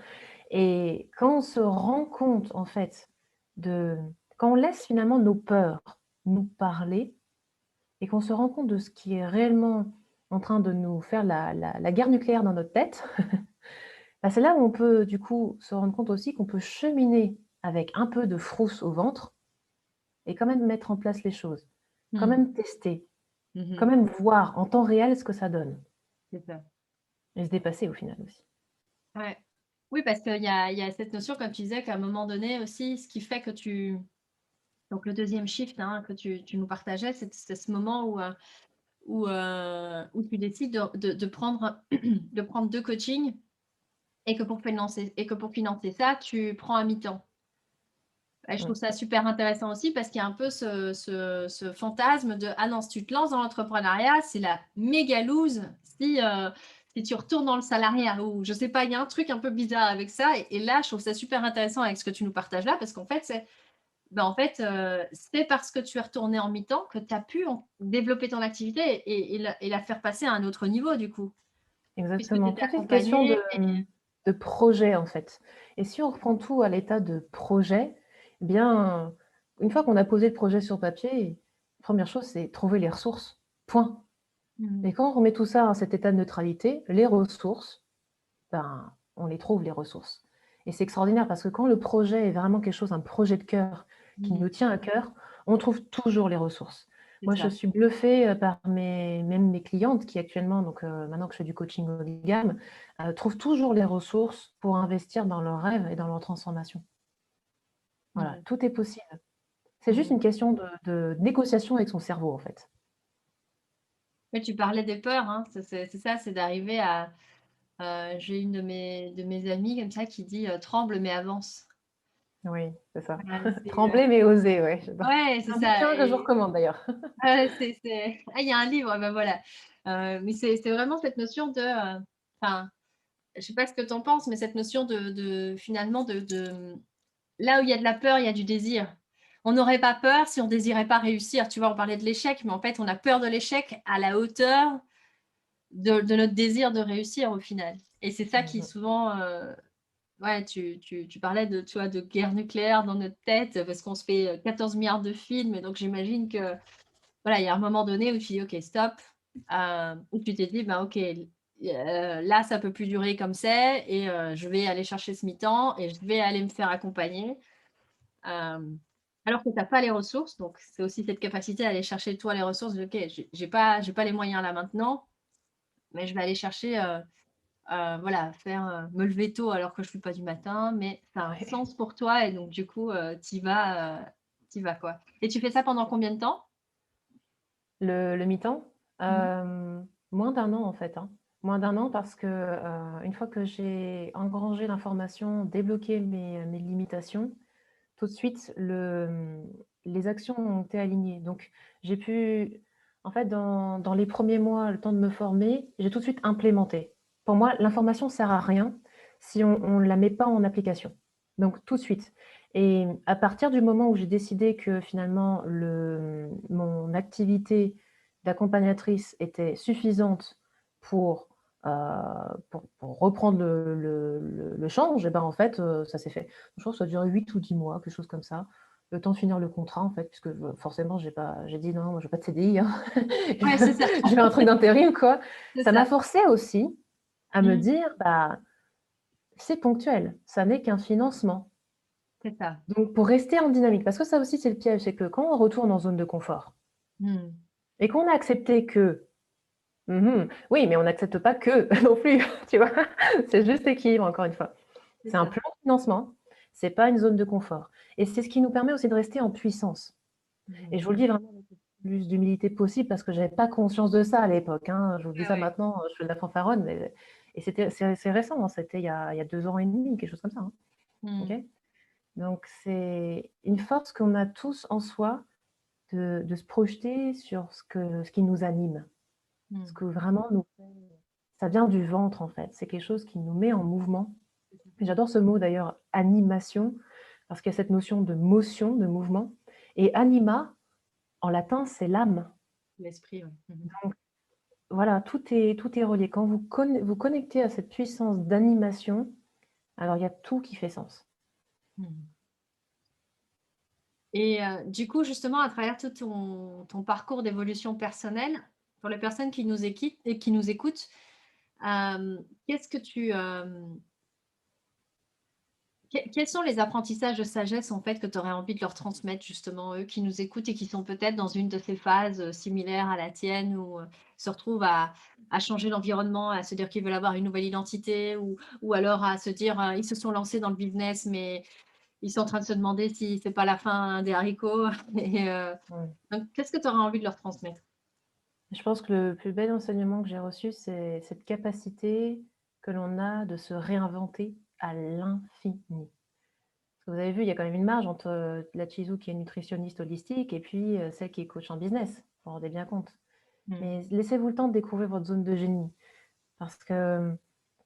Speaker 2: Et quand on se rend compte, en fait, de quand on laisse finalement nos peurs nous parler et qu'on se rend compte de ce qui est réellement en train de nous faire la guerre nucléaire dans notre tête, bah, c'est là où on peut, du coup, se rendre compte aussi qu'on peut cheminer avec un peu de frousse au ventre et quand même mettre en place les choses, quand
Speaker 1: Mmh.
Speaker 2: même tester, quand
Speaker 1: Mmh.
Speaker 2: même voir en temps réel ce que ça donne
Speaker 1: C'est ça.
Speaker 2: et se dépasser au final aussi.
Speaker 1: Ouais. Oui, parce qu'il y a cette notion, comme tu disais, qu'à un moment donné aussi, ce qui fait que tu donc le deuxième shift, hein, que tu nous partageais, c'est ce moment où tu décides de prendre de prendre 2 coachings et que pour financer ça, tu prends à mi-temps. Et je trouve
Speaker 2: Mmh.
Speaker 1: ça super intéressant aussi parce qu'il y a un peu ce fantasme de: «Ah non, si tu te lances dans l'entrepreneuriat, c'est la méga loose si tu retournes dans le salariat» ou je sais pas, il y a un truc un peu bizarre avec ça et là, je trouve ça super intéressant avec ce que tu nous partages là parce qu'en fait, c'est parce que tu es retourné en mi-temps que tu as pu en développer ton activité et la faire passer à un autre niveau du coup, puisque tu
Speaker 2: Exactement.
Speaker 1: étais
Speaker 2: Tout est une question
Speaker 1: accompagnée et
Speaker 2: de projet, en fait. Et si on reprend tout à l'état de projet, eh bien, une fois qu'on a posé le projet sur papier, première chose, c'est trouver les ressources, point.
Speaker 1: mmh,
Speaker 2: Et quand on remet tout ça à cet état de neutralité, les ressources, ben, on les trouve, les ressources. Et c'est extraordinaire parce que quand le projet est vraiment quelque chose, un projet de cœur qui
Speaker 1: mmh,
Speaker 2: nous tient à cœur, on trouve toujours les ressources.
Speaker 1: c'est
Speaker 2: Moi, je
Speaker 1: ça.
Speaker 2: suis bluffée, par mes clientes qui actuellement, donc maintenant que je fais du coaching haut de gamme, trouvent toujours les ressources pour investir dans leurs rêves et dans leur transformation. Voilà,
Speaker 1: Mmh,
Speaker 2: tout est possible. C'est juste
Speaker 1: mmh.
Speaker 2: une question de négociation avec son cerveau, en fait.
Speaker 1: Oui, tu parlais des peurs, hein, c'est ça, c'est d'arriver à, j'ai une de mes amies comme ça qui dit, «Tremble mais avance».
Speaker 2: Oui, c'est ça.
Speaker 1: Voilà,
Speaker 2: Trembler mais oser, ouais, j'adore.
Speaker 1: ouais,
Speaker 2: C'est
Speaker 1: c'est
Speaker 2: un
Speaker 1: ça
Speaker 2: bouquin que je
Speaker 1: et
Speaker 2: recommande d'ailleurs.
Speaker 1: il y a un livre, ben voilà, mais c'est vraiment cette notion de, enfin, je sais pas ce que tu en penses, mais cette notion de finalement là où il y a de la peur, il y a du désir. On n'aurait pas peur si on désirait pas réussir, tu vois? On parlait de l'échec, mais en fait, on a peur de l'échec à la hauteur de notre désir de réussir au final et c'est ça qui
Speaker 2: Mmh.
Speaker 1: souvent, ouais, tu parlais de, tu vois, de guerre nucléaire dans notre tête parce qu'on se fait, 14 milliards de films et donc j'imagine que, voilà, il y a un moment donné où tu dis: «OK, stop», où tu t'es dit: «Ben, OK, là, ça peut plus durer comme c'est et je vais aller chercher ce mi-temps et je vais aller me faire accompagner». Alors que tu as pas les ressources, donc c'est aussi cette capacité à aller chercher toi les ressources de: «OK, j'ai pas les moyens là maintenant, mais je vais aller chercher, voilà, me lever tôt alors que je ne fais pas du matin, mais ça a un
Speaker 2: Ouais.
Speaker 1: sens pour toi et donc du coup, tu y vas, quoi. Et tu fais ça pendant combien de temps?
Speaker 2: Le mi-temps?
Speaker 1: Mmh.
Speaker 2: Moins d'un an en fait, hein. Moins d'un an parce que, une fois que j'ai engrangé l'information, débloqué mes limitations, tout de suite les actions ont été alignées. Donc j'ai pu en fait dans les premiers mois, le temps de me former, j'ai tout de suite implémenté. Pour moi, l'information sert à rien si on la met pas en application. Donc tout de suite et à partir du moment où j'ai décidé que finalement mon activité d'accompagnatrice était suffisante pour, heu, pour reprendre le change et ben, en fait, ça s'est fait. Je pense que ça a duré 8 ou 10 mois, quelque chose comme ça. Le temps de finir le contrat en fait, puisque forcément j'ai dit: «Non, moi je veux pas de CDI, hein.
Speaker 1: Ouais, c'est ça,
Speaker 2: Je veux un truc d'intérim quoi».
Speaker 1: c'est
Speaker 2: Ça m'a
Speaker 1: ça.
Speaker 2: forcée aussi à me
Speaker 1: Mmh.
Speaker 2: dire: «Bah, c'est ponctuel, ça n'est qu'un financement».
Speaker 1: C'est ça.
Speaker 2: Donc, pour rester en dynamique, parce que ça aussi, c'est le piège, c'est que quand on retourne en zone de confort
Speaker 1: Mmh.
Speaker 2: et qu'on a accepté que, oui, mais on n'accepte pas que non plus, tu vois, c'est juste équilibre, encore une fois.
Speaker 1: C'est
Speaker 2: C'est un
Speaker 1: ça.
Speaker 2: plan de financement, c'est pas une zone de confort. Et c'est ce qui nous permet aussi de rester en puissance. Et
Speaker 1: Mmh.
Speaker 2: je vous le dis vraiment avec le plus d'humilité possible parce que j'avais pas conscience de ça à l'époque, hein. Je vous dis
Speaker 1: Ouais,
Speaker 2: ça
Speaker 1: ouais.
Speaker 2: maintenant, je fais de la fanfaronne, mais et c'est récent, hein, c'était il y a 2 ans et demi, quelque chose comme ça, hein. OK?
Speaker 1: Mmh.
Speaker 2: Donc c'est une force qu'on a tous en soi de se projeter sur ce qui nous anime, ce
Speaker 1: Mmh.
Speaker 2: que vraiment nous ça vient du ventre, en fait. C'est quelque chose qui nous met en mouvement. Et j'adore ce mot d'ailleurs, animation, parce qu'il y a cette notion de motion, de mouvement et anima, en latin, c'est l'âme.
Speaker 1: L'esprit, ouais. Mmh.
Speaker 2: Donc voilà, tout est relié. Quand vous connectez à cette puissance d'animation, alors il y a tout qui fait sens.
Speaker 1: Mmh. Et du coup, justement, à travers tout ton parcours d'évolution personnelle, pour les personnes qui nous équitent et qui nous écoutent, qu'est-ce que tu, quels sont les apprentissages de sagesse, en fait, que tu aurais envie de leur transmettre, justement, eux qui nous écoutent et qui sont peut-être dans une de ces phases, similaires à la tienne où, se retrouvent à changer l'environnement, à se dire qu'ils veulent avoir une nouvelle identité ou alors à se dire, ils se sont lancés dans le business, mais ils sont en train de se demander si c'est pas la fin des haricots et
Speaker 2: Ouais.
Speaker 1: donc qu'est-ce que tu aurais envie de leur transmettre?
Speaker 2: Je pense que le plus bel enseignement que j'ai reçu, c'est cette capacité que l'on a de se réinventer à l'infini. Parce que vous avez vu, il y a quand même une marge entre, la Chizou qui est nutritionniste holistique et puis, celle qui est coach en business. Vous vous rendez bien compte.
Speaker 1: Mmh.
Speaker 2: Mais laissez-vous le temps de découvrir votre zone de génie. Parce que,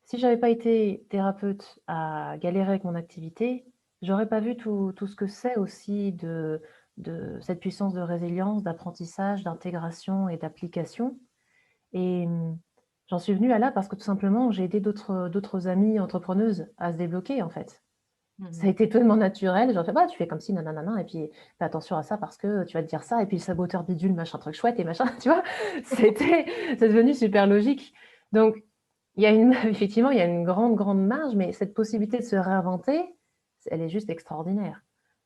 Speaker 2: si j'avais pas été thérapeute à galérer avec mon activité, j'aurais pas vu tout ce que c'est aussi de cette puissance de résilience, d'apprentissage, d'intégration et d'application. Et j'en suis venue à là parce que tout simplement, j'ai aidé d'autres amies entrepreneuses à se débloquer, en fait. Ça a
Speaker 1: Mmh.
Speaker 2: été tellement naturel, je leur fais: «Bah, tu fais comme ci, nanana et puis fais attention à ça parce que tu vas te dire ça et puis le saboteur bidule, machin truc chouette et machin», tu vois? C'est devenu super logique. Donc il y a une effectivement, il y a une grande, grande marge, mais cette possibilité de se réinventer, elle est juste extraordinaire.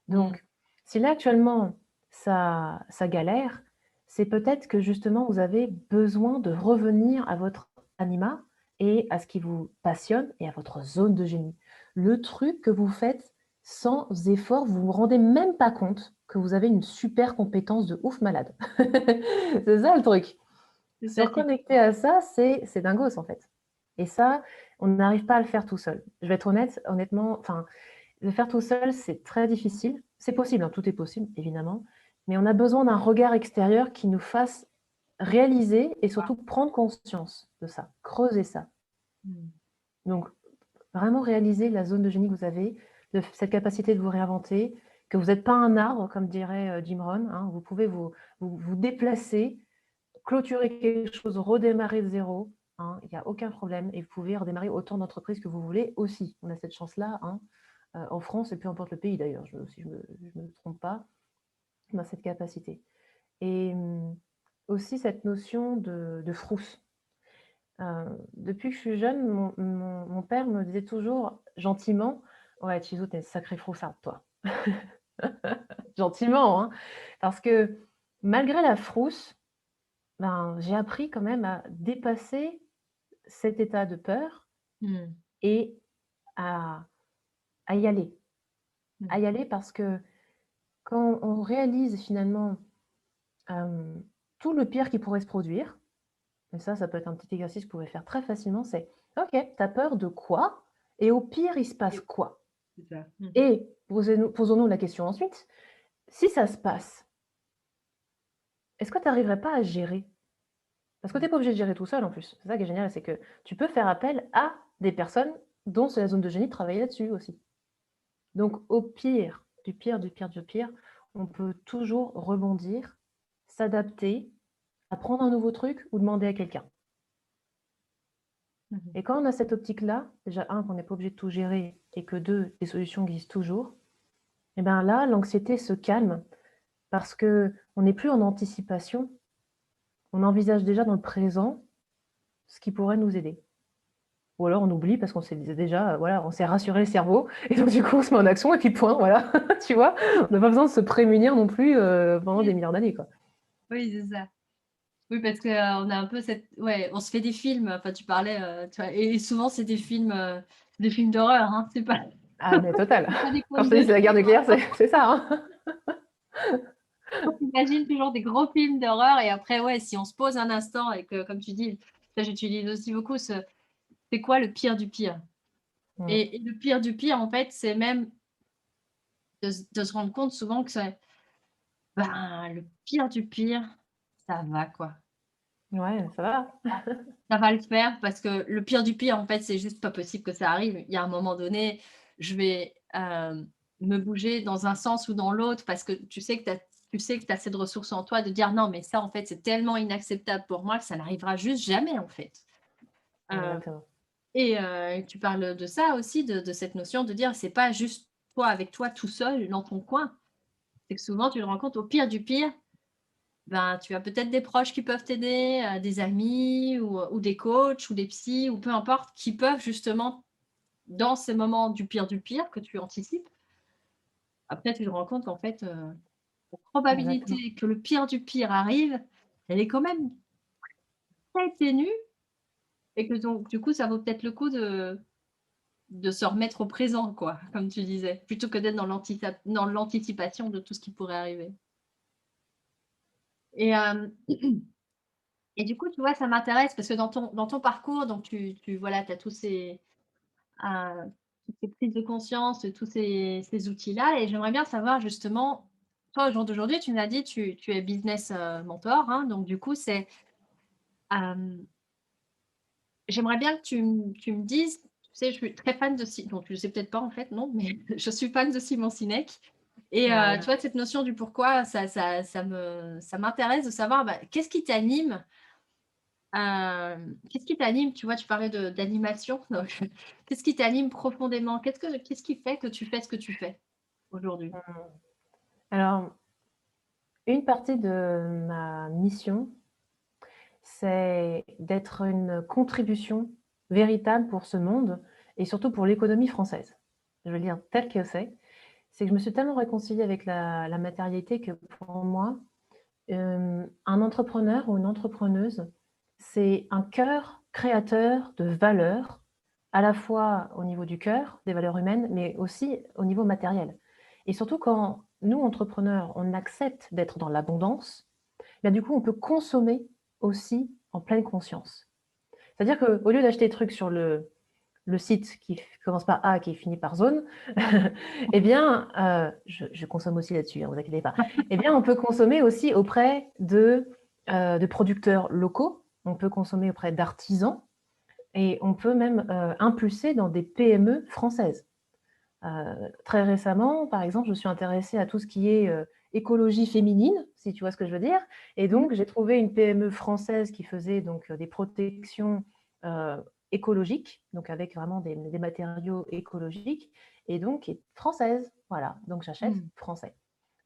Speaker 1: Mmh.
Speaker 2: Donc si là, actuellement, ça galère, c'est peut-être que justement, vous avez besoin de revenir à votre anima et à ce qui vous passionne et à votre zone de génie. Le truc que vous faites sans effort, vous vous rendez même pas compte que vous avez une super compétence de ouf malade. C'est ça le truc.
Speaker 1: C'est
Speaker 2: Se
Speaker 1: ça qui
Speaker 2: reconnecter à ça, c'est dingos en fait. Et ça, on n'arrive pas à le faire tout seul. Je vais être honnête, honnêtement, enfin, le faire tout seul, c'est très difficile. C'est possible, hein, tout est possible, évidemment, mais on a besoin d'un regard extérieur qui nous fasse réaliser et surtout prendre conscience de ça, creuser ça.
Speaker 1: mmh.
Speaker 2: Donc vraiment réaliser la zone de génie que vous avez, cette capacité de vous réinventer, que vous n'êtes pas un arbre, comme dirait Jim Rohn, hein, vous pouvez vous déplacer, clôturer quelque chose, redémarrer de zéro, hein, il n'y a aucun problème et vous pouvez redémarrer autant d'entreprises que vous voulez aussi. On a cette chance-là, hein, en France et peu importe le pays d'ailleurs, si je me trompe pas, on a cette capacité. Et aussi cette notion de frousse. Depuis que je suis jeune, mon père me disait toujours gentiment: «Ouais, Chizo, tu es une sacrée froussarde, toi». Gentiment, hein, parce que malgré la frousse, ben, j'ai appris quand même à dépasser cet état de peur
Speaker 1: Mmh.
Speaker 2: et à à y aller.
Speaker 1: Mmh.
Speaker 2: À y aller parce que quand on réalise finalement, hem, tout le pire qui pourrait se produire, et ça peut être un petit exercice que vous pouvez faire très facilement, c'est: «OK, tu as peur de quoi? Et au pire, il se passe
Speaker 1: Et
Speaker 2: quoi?»
Speaker 1: c'est ça. Mmh.
Speaker 2: Et posons-nous la question ensuite, si ça se passe, est-ce que tu arriverais pas à gérer? Parce que tu
Speaker 1: Mmh.
Speaker 2: es pas obligé de gérer tout seul en plus. C'est ça qui est génial, c'est que tu peux faire appel à des personnes dont c'est la zone de génie de travailler là-dessus aussi. Donc au pire, du pire, du pire, du pire, on peut toujours rebondir, s'adapter, apprendre un nouveau truc ou demander à quelqu'un.
Speaker 1: Mmh.
Speaker 2: Et quand on a cette optique-là, déjà un qu'on n'est pas obligé de tout gérer et que 2 des solutions existent toujours, et ben là, l'anxiété se calme parce qu'on n'est plus en anticipation, on envisage déjà dans le présent ce qui pourrait nous aider. ou alors on oublie parce qu'on s'est déjà, voilà, on s'est rassuré le cerveau, et donc du coup on se met en action et puis point, voilà, tu vois, on n'a pas besoin de se prémunir non plus pendant des milliards d'années, quoi.
Speaker 1: Oui, c'est ça. Oui, parce que, on a un peu cette ouais, on se fait des films, enfin tu parlais, tu vois? Et souvent c'est des films d'horreur, hein,
Speaker 2: Ah mais total.
Speaker 1: c'est pas des
Speaker 2: Quand
Speaker 1: contes
Speaker 2: je te
Speaker 1: de
Speaker 2: dis c'est la guerre
Speaker 1: fées.
Speaker 2: nucléaire, c'est ça, hein.
Speaker 1: On s'imagine toujours des gros films d'horreur et après, ouais, si on se pose un instant et que, comme tu dis, ça j'utilise aussi beaucoup c'est quoi le pire du pire?
Speaker 2: Mmh.
Speaker 1: Et le pire du pire, en fait, c'est même de se rendre compte souvent que c'est ben, le pire du pire, ça va, quoi.
Speaker 2: Ouais, ça va.
Speaker 1: Ça va le faire parce que le pire du pire, en fait, c'est juste pas possible que ça arrive. Il y a un moment donné, je vais, me bouger dans un sens ou dans l'autre parce que tu sais que tu as assez de ressources en toi de dire: «Non, mais ça, en fait, c'est tellement inacceptable pour moi que ça n'arrivera juste jamais, en fait». Heu
Speaker 2: Exactement.
Speaker 1: et tu parles de ça aussi, de cette notion de dire: «C'est pas juste toi avec toi tout seul dans ton coin». C'est que souvent, tu te rends compte au pire du pire, ben, tu as peut-être des proches qui peuvent t'aider, des amis ou des coachs ou des psys ou peu importe, qui peuvent justement, dans ces moments du pire que tu anticipes, après tu te rends compte qu'en fait, la
Speaker 2: Exactement.
Speaker 1: probabilité que le pire du pire arrive, elle est quand même très ténue et que donc du coup, ça vaut peut-être le coup de se remettre au présent quoi, comme tu disais, plutôt que d'être dans l'anticipation de tout ce qui pourrait arriver et et du coup, tu vois, ça m'intéresse parce que dans ton parcours, donc tu voilà, tu as tous ces, toutes ces prises de conscience, tous ces outils-là et j'aimerais bien savoir justement, toi, au jour d'aujourd'hui, tu m'as dit tu es business, mentor, hein, donc du coup, hem, j'aimerais bien que tu me dises, tu sais, je suis très fan de donc tu le sais peut-être pas en fait, non, mais je suis fan de Simon Sinek et
Speaker 2: Ah ouais.
Speaker 1: tu vois, cette notion du pourquoi, ça m'intéresse de savoir, bah, qu'est-ce qui t'anime? Qu'est-ce qui t'anime? Tu vois, tu parlais de d'animation, donc qu'est-ce qui t'anime profondément? Qu'est-ce qui fait que tu fais ce que tu fais aujourd'hui?
Speaker 2: Mmh. Alors, une partie de ma mission, c'est d'être une contribution véritable pour ce monde et surtout pour l'économie française. Je veux dire tel que c'est que je me suis tellement réconciliée avec la matérialité que pour moi, un entrepreneur ou une entrepreneuse, c'est un cœur créateur de valeurs, à la fois au niveau du cœur, des valeurs humaines, mais aussi au niveau matériel. Et surtout quand nous, entrepreneurs, on accepte d'être dans l'abondance, bah, du coup, on peut consommer aussi en pleine conscience. C'est-à-dire qu'au lieu d'acheter des trucs sur le site qui commence par A, qui finit par zone, eh bien, je consomme aussi là-dessus, ne vous inquiétez pas. Eh bien, on peut consommer aussi auprès de producteurs locaux, on peut consommer auprès d'artisans et on peut même impulser dans des PME françaises. Très récemment, par exemple, je suis intéressée à tout ce qui est écologie féminine, si tu vois ce que je veux dire. Et
Speaker 1: Mmh.
Speaker 2: donc, j'ai trouvé une PME française qui faisait donc des protections écologiques, donc avec vraiment des matériaux écologiques, et donc qui est française. Voilà, donc j'achète
Speaker 1: Mmh.
Speaker 2: français.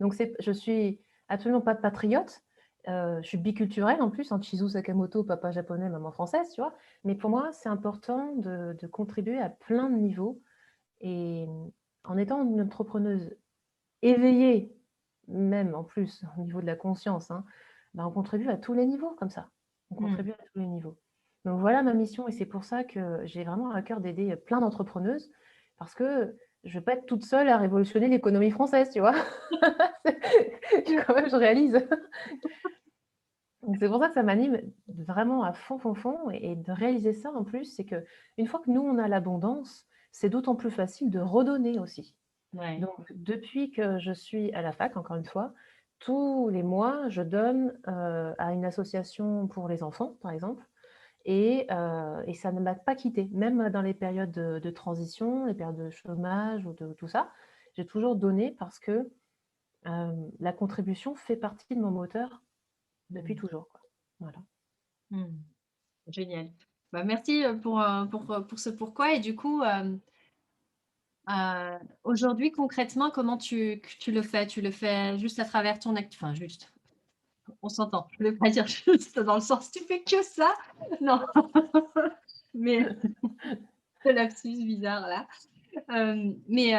Speaker 2: Donc, je suis absolument pas patriote. Je suis biculturelle en plus, Chizu Sakamoto, papa japonais, maman française, tu vois. Mais pour moi, c'est important de contribuer à plein de niveaux et en étant une entrepreneuse éveillée, même en plus au niveau de la conscience, hein, bah, on contribue à tous les niveaux comme ça. On
Speaker 1: Mmh.
Speaker 2: contribue à tous les niveaux. Donc voilà ma mission et c'est pour ça que j'ai vraiment à cœur d'aider plein d'entrepreneuses parce que je ne vais pas être toute seule à révolutionner l'économie française, tu vois. Quand même, je réalise. Donc c'est pour ça que ça m'anime vraiment à fond, fond, fond et de réaliser ça en plus, c'est que une fois que nous, on a l'abondance, c'est d'autant plus facile de redonner aussi.
Speaker 1: Ouais.
Speaker 2: Donc depuis que je suis à la fac, encore une fois, tous les mois, je donne, à une association pour les enfants, par exemple et ça ne m'a pas quittée. Même dans les périodes de transition, les périodes de chômage ou de tout ça, j'ai toujours donné parce que, la contribution fait partie de mon moteur depuis
Speaker 1: Mmh.
Speaker 2: toujours, quoi. Voilà.
Speaker 1: Mmh. Génial. Bah, merci, pour ce pourquoi et du coup, aujourd'hui concrètement, comment tu le fais? Tu le fais juste à travers ton enfin juste, on s'entend. Je voulais pas dire juste dans le sens: «Tu fais que ça?» non, mais ce lapsus bizarre là. Mais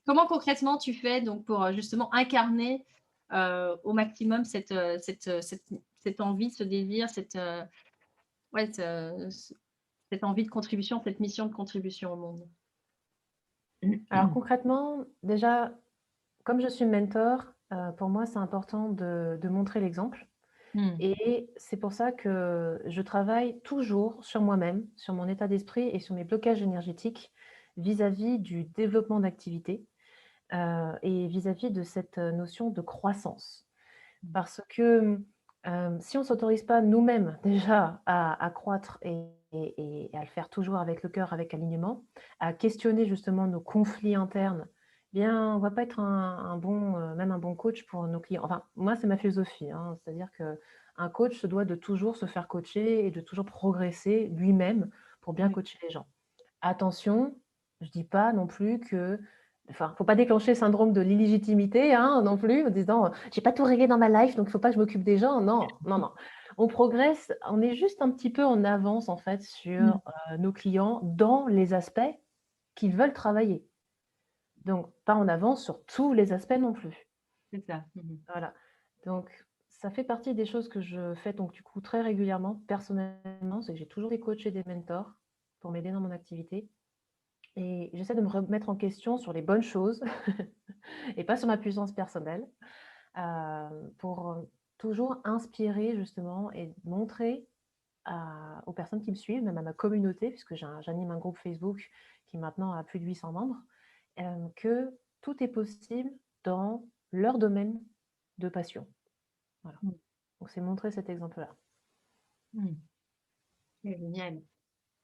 Speaker 1: comment concrètement tu fais donc pour, justement incarner, au maximum cette envie, ce désir, ouais, cette envie de contribution, cette mission de contribution au monde?
Speaker 2: Alors concrètement, déjà, comme je suis mentor, pour moi, c'est important de montrer l'exemple
Speaker 1: Mmh.
Speaker 2: et c'est pour ça que je travaille toujours sur moi-même, sur mon état d'esprit et sur mes blocages énergétiques vis-à-vis du développement d'activité, et vis-à-vis de cette, notion de croissance.
Speaker 1: Mmh.
Speaker 2: Parce que, si on ne s'autorise pas nous-mêmes déjà à croître et à le faire toujours avec le cœur, avec alignement, à questionner justement nos conflits internes, eh bien, on ne va pas être un bon, même un bon coach pour nos clients. Enfin, moi, c'est ma philosophie, hein. C'est-à-dire qu'un coach se doit de toujours se faire coacher et de toujours progresser lui-même pour bien
Speaker 1: Oui.
Speaker 2: coacher les gens. Attention, je dis pas non plus que faut pas déclencher le syndrome de l'illégitimité, hein, non plus, en disant: «J'ai pas tout réglé dans ma life, donc il faut pas que je m'occupe des gens». Non, non, non. On progresse, on est juste un petit peu en avance, en fait,
Speaker 1: Mmh.
Speaker 2: sur, nos clients dans les aspects qu'ils veulent travailler. Donc pas en avance sur tous les aspects non plus.
Speaker 1: C'est ça. Mmh.
Speaker 2: Voilà. Donc ça fait partie des choses que je fais donc du coup très régulièrement, personnellement, c'est que j'ai toujours des coachs et des mentors pour m'aider dans mon activité. Et j'essaie de me remettre en question sur les bonnes choses et pas sur ma puissance personnelle, pour, toujours inspirer justement et montrer aux personnes qui me suivent, même à ma communauté, puisque j'anime un groupe Facebook qui maintenant a plus de 800 membres, que tout est possible dans leur domaine de passion. Voilà.
Speaker 1: Mmh.
Speaker 2: Donc c'est montrer cet exemple-là.
Speaker 1: Mmh. C'est génial.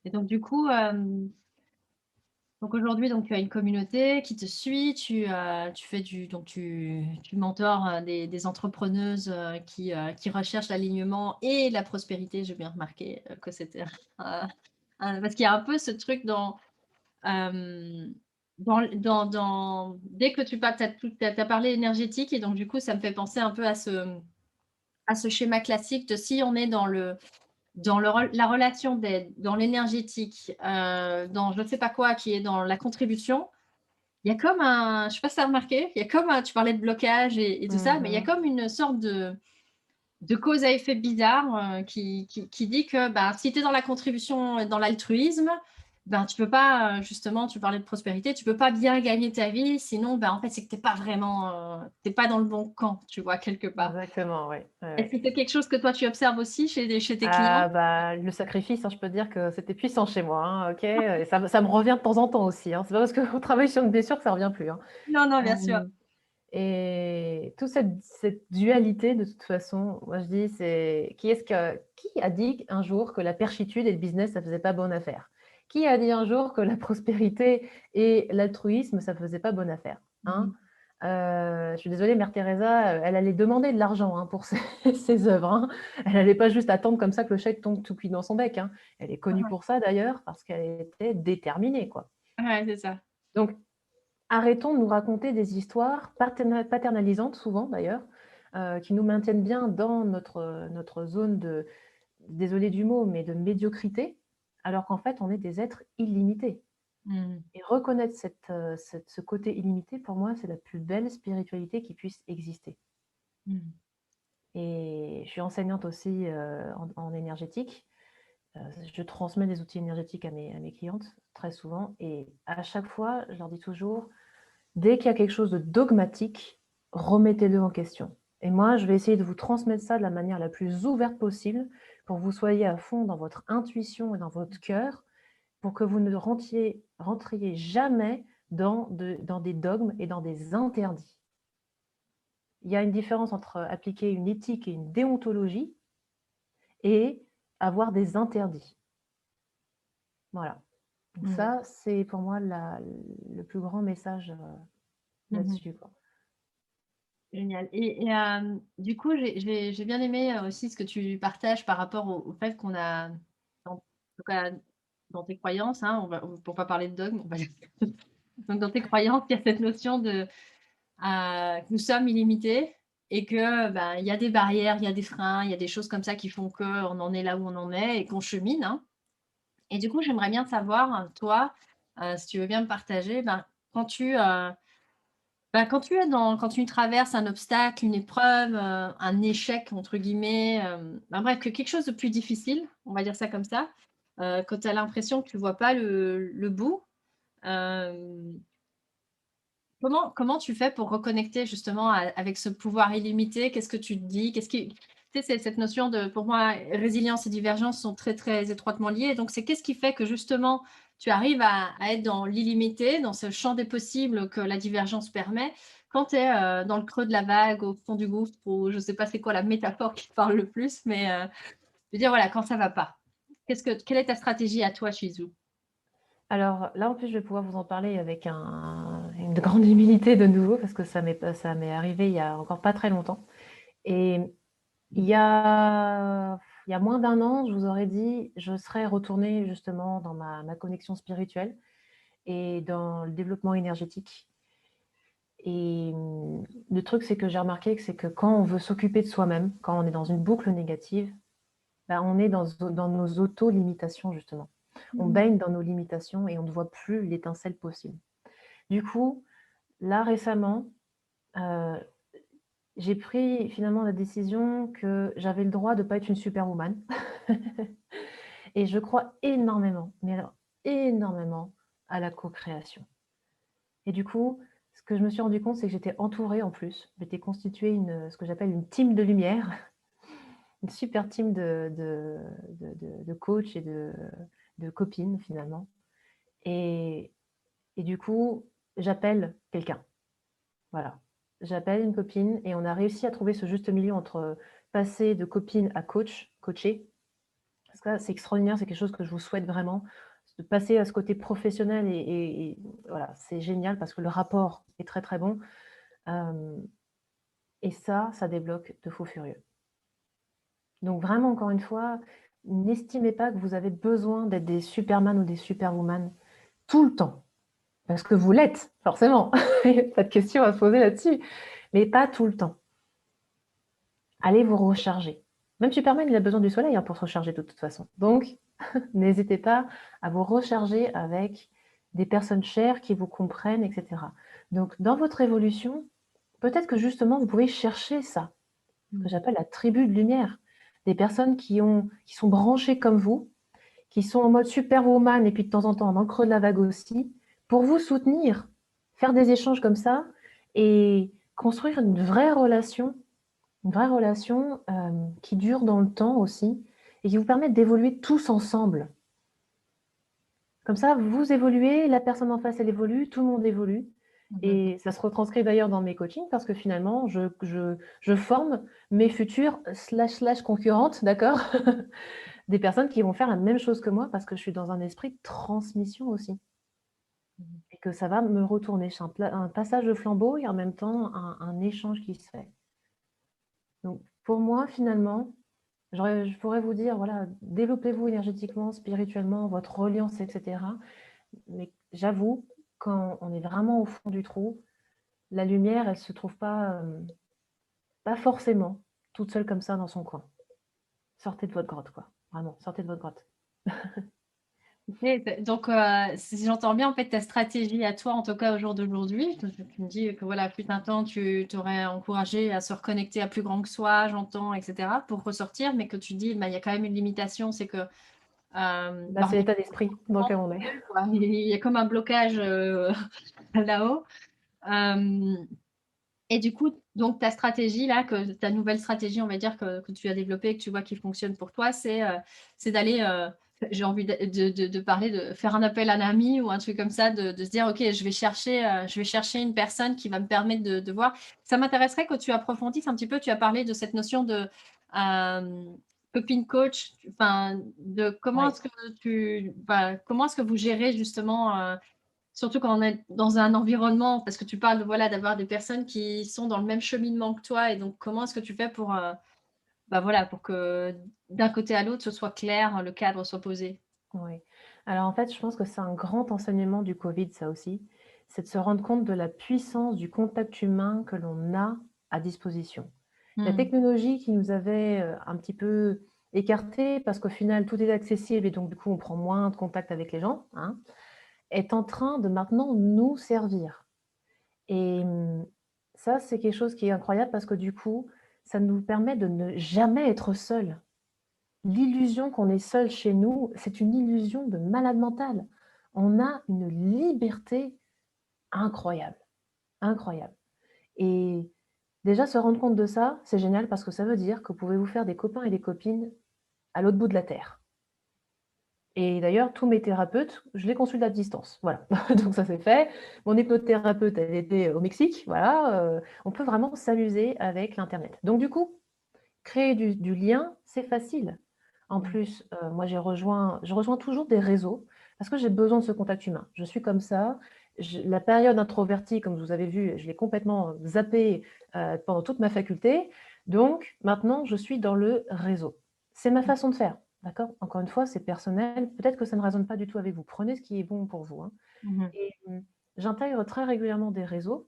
Speaker 1: Et donc du coup, donc aujourd'hui, donc tu as une communauté qui te suit, tu fais donc tu mentors, des entrepreneuses, qui recherchent l'alignement et la prospérité. J'ai bien remarqué, que c'était parce qu'il y a un peu ce truc hem, dès que tu as parlé énergétique et donc du coup, ça me fait penser un peu à ce schéma classique de si on est dans la relation d'aide, dans l'énergétique, dans je ne sais pas quoi, qui est dans la contribution, il y a comme un je sais pas si tu as remarqué, il y a comme un tu parlais de blocage et tout ça, mais il y a
Speaker 2: Mmh.
Speaker 1: comme une sorte de cause à effet bizarre, qui dit que, bah, si tu es dans la contribution et dans l'altruisme, ben, tu peux pas, justement, tu parlais de prospérité, tu peux pas bien gagner ta vie, sinon, ben, en fait, c'est que tu es pas vraiment, tu es pas dans le bon camp, tu vois, quelque part.
Speaker 2: Exactement, oui. Ouais,
Speaker 1: Est-ce
Speaker 2: ouais.
Speaker 1: que c'est quelque chose que toi tu observes aussi chez tes
Speaker 2: Ah
Speaker 1: clients?
Speaker 2: bah, le sacrifice, hein, je peux te dire que c'était puissant chez moi, hein, OK, et ça me revient de temps en temps aussi, hein. C'est pas parce qu'on travaille sur une blessure que ça revient plus, hein.
Speaker 1: Non, non, bien sûr.
Speaker 2: Hem Et toute cette dualité, de toute façon, moi je dis, c'est qui a dit un jour que la perchitude et le business, ça faisait pas bonne affaire? Qui a dit un jour que la prospérité et l'altruisme, ça faisait pas bonne affaire?
Speaker 1: Mmh
Speaker 2: Hein?
Speaker 1: mh.
Speaker 2: Je suis désolée, Mère Teresa, elle allait demander de l'argent, hein, pour ses ses œuvres, hein. Elle allait pas juste attendre comme ça que le chèque tombe tout cuit dans son bec, hein. Elle est connue
Speaker 1: Ouais,
Speaker 2: pour ça d'ailleurs, parce qu'elle était déterminée, quoi.
Speaker 1: ouais, c'est ça.
Speaker 2: Donc arrêtons de nous raconter des histoires paternalisantes souvent d'ailleurs, qui nous maintiennent bien dans notre zone de, désolée du mot, mais de médiocrité, alors qu'en fait on est des êtres illimités.
Speaker 1: Mmh.
Speaker 2: Et reconnaître ce côté illimité, pour moi, c'est la plus belle spiritualité qui puisse exister.
Speaker 1: Mmh.
Speaker 2: Et je suis enseignante aussi, en énergétique. Je transmets des outils énergétiques à mes clientes très souvent et à chaque fois, je leur dis toujours: «Dès qu'il y a quelque chose de dogmatique, remettez-le en question» et moi, je vais essayer de vous transmettre ça de la manière la plus ouverte possible pour que vous soyez à fond dans votre intuition et dans votre cœur, pour que vous ne rentriez jamais dans des dogmes et dans des interdits. Il y a une différence entre appliquer une éthique et une déontologie et avoir des interdits. Voilà. Donc
Speaker 1: Mmh.
Speaker 2: ça, c'est pour moi le plus grand message,
Speaker 1: Mmh mh.
Speaker 2: là-dessus, quoi.
Speaker 1: Génial et du coup, j'ai bien aimé, aussi ce que tu partages par rapport au fait qu'on a en tout cas dans tes croyances, hein, pour pas parler de dogme, on va dire. Donc dans tes croyances, il y a cette notion que nous sommes illimités et que, ben, il y a des barrières, il y a des freins, il y a des choses comme ça qui font qu'on en est là où on en est et qu'on chemine, hein. Et du coup, j'aimerais bien savoir, toi, si tu veux bien me partager, ben, quand tu, quand tu traverses un obstacle, une épreuve, un «échec» entre guillemets, ben, bref, que quelque chose de plus difficile, on va dire ça comme ça, quand tu as l'impression que tu vois pas le bout, hem, comment tu fais pour reconnecter justement avec ce pouvoir illimité? Qu'est-ce que tu te dis? Qu'est-ce qui tu sais, c'est cette notion de pour moi, résilience et divergence sont très, très étroitement liées. Donc c'est qu'est-ce qui fait que justement tu arrives à être dans l'illimité, dans ce champ des possibles que la divergence permet, quand tu es, dans le creux de la vague, au fond du gouffre ou je ne sais pas c'est quoi la métaphore qui te parle le plus, mais, je veux dire voilà, quand ça va pas. Quelle est ta stratégie à toi, Shizou?
Speaker 2: Alors là, en plus, je vais pouvoir vous en parler avec une grande humilité de nouveau parce que ça m'est arrivé il y a encore pas très longtemps et il y a moins d'un an, je vous aurais dit, je serais retournée justement dans ma connexion spirituelle et dans le développement énergétique et le truc, c'est que j'ai remarqué que c'est que quand on veut s'occuper de soi-même, quand on est dans une boucle négative, bah, on est dans nos auto-limitations justement. On
Speaker 1: Mmh.
Speaker 2: baigne dans nos limitations et on ne voit plus l'étincelle possible. Du coup, là récemment, heu, j'ai pris finalement la décision que j'avais le droit de ne pas être une superwoman et je crois énormément, mais alors énormément à la co-création et du coup, ce que je me suis rendu compte, c'est que j'étais entourée en plus. J'étais constituée ce que j'appelle une team de lumière, une super team de coachs et de copines finalement et du coup, j'appelle quelqu'un. Voilà. J'appelle une copine et on a réussi à trouver ce juste milieu entre passer de copine à coach, coacher. Parce que là, c'est extraordinaire, c'est quelque chose que je vous souhaite vraiment, de passer à ce côté professionnel et voilà, c'est génial parce que le rapport est très, très bon. Hem et ça débloque de fou furieux. Donc vraiment, encore une fois, n'estimez pas que vous avez besoin d'être des superman ou des superwoman tout le temps. Parce que vous l'êtes, forcément. Pas de question à se poser là-dessus, mais pas tout le temps. Allez vous recharger. Même Superman, il a besoin du soleil, hein, pour se recharger de toute façon. Donc, n'hésitez pas à vous recharger avec des personnes chères qui vous comprennent, et cetera. Donc, dans votre évolution, peut-être que justement, vous pouvez chercher ça, ce que
Speaker 1: Mmh.
Speaker 2: j'appelle la tribu de lumière. Des personnes qui sont branchées comme vous, qui sont en mode superwoman et puis de temps en temps dans le creux de la vague aussi, pour vous soutenir, faire des échanges comme ça et construire une vraie relation qui dure dans le temps aussi et qui vous permette d'évoluer tous ensemble. Comme ça, vous évoluez, la personne en face, elle évolue, tout le monde évolue.
Speaker 1: Mmh.
Speaker 2: Et ça se retranscrit d'ailleurs dans mes coachings parce que finalement, je forme mes futures slash concurrentes, d'accord. Des personnes qui vont faire la même chose que moi parce que je suis dans un esprit de transmission aussi
Speaker 1: Mmh.
Speaker 2: et que ça va me retourner. C'est un passage de flambeau et en même temps un échange qui se fait. Donc pour moi, finalement, je pourrais vous dire, voilà, développez-vous énergétiquement, spirituellement, votre reliance, et cetera. Mais j'avoue, quand on est vraiment au fond du trou, la lumière, elle se trouve pas forcément toute seule comme ça dans son coin. Sortez de votre grotte, quoi. Vraiment, sortez de votre grotte.
Speaker 1: OK, donc si j'entends bien, en fait, ta stratégie à toi, en tout cas au jour d'aujourd'hui, tu me dis que voilà, fut un temps, tu t'aurais encouragé à se reconnecter à plus grand que soi, j'entends et cetera, pour ressortir, mais que tu dis: «Bah, il y a quand même une limitation», c'est que,
Speaker 2: Bah,
Speaker 1: bah,
Speaker 2: c'est l'état d'esprit dans lequel on est.
Speaker 1: quoi, il y a comme un blocage, là-haut. Hem Et du coup, donc ta stratégie là, ta nouvelle stratégie, on va dire que tu as développée, que tu vois qui fonctionne pour toi, c'est d'aller, j'ai envie de parler de faire un appel à un ami ou un truc comme ça, de se dire: «OK, je vais chercher une personne qui va me permettre de voir». Ça m'intéresserait que tu approfondisses un petit peu, tu as parlé de cette notion de, hem, copine coach, enfin, de comment
Speaker 2: Oui.
Speaker 1: est-ce que comment est-ce que vous gérez justement, surtout quand on est dans un environnement, parce que tu parles, voilà, d'avoir des personnes qui sont dans le même cheminement que toi et donc comment est-ce que tu fais pour, voilà, pour que d'un côté à l'autre, ce soit clair, le cadre soit posé?
Speaker 2: Oui. Alors en fait, je pense que c'est un grand enseignement du Covid, ça aussi, c'est de se rendre compte de la puissance du contact humain que l'on a à disposition. La
Speaker 1: Mmh.
Speaker 2: technologie qui nous avait un petit peu écarté parce qu'au final, tout est accessible et donc du coup, on prend moins de contact avec les gens, hein, est en train de maintenant nous servir. Et ça, c'est quelque chose qui est incroyable parce que du coup, ça nous permet de ne jamais être seuls. L'illusion qu'on est seul chez nous, c'est une illusion de malade mental. On a une liberté incroyable, incroyable. Et déjà, se rendre compte de ça, c'est génial parce que ça veut dire que vous pouvez vous faire des copains et des copines à l'autre bout de la terre. Et d'ailleurs, tous mes thérapeutes, je les consulte à distance. Voilà, donc ça c'est fait. Mon hypnothérapeute, elle était au Mexique. Voilà, on peut vraiment s'amuser avec l'internet. Donc du coup, créer du lien, c'est facile. En
Speaker 1: Mmh.
Speaker 2: plus, moi je rejoins toujours des réseaux parce que j'ai besoin de ce contact humain. Je suis comme ça. La période introvertie, comme vous avez vu, je l'ai complètement zappée pendant toute ma faculté. Donc maintenant, je suis dans le réseau. C'est ma façon de faire. D'accord? Encore une fois, c'est personnel. Peut-être que ça ne résonne pas du tout avec vous. Prenez ce qui est bon pour vous, hein.
Speaker 1: Mmh.
Speaker 2: Et j'intègre très régulièrement des réseaux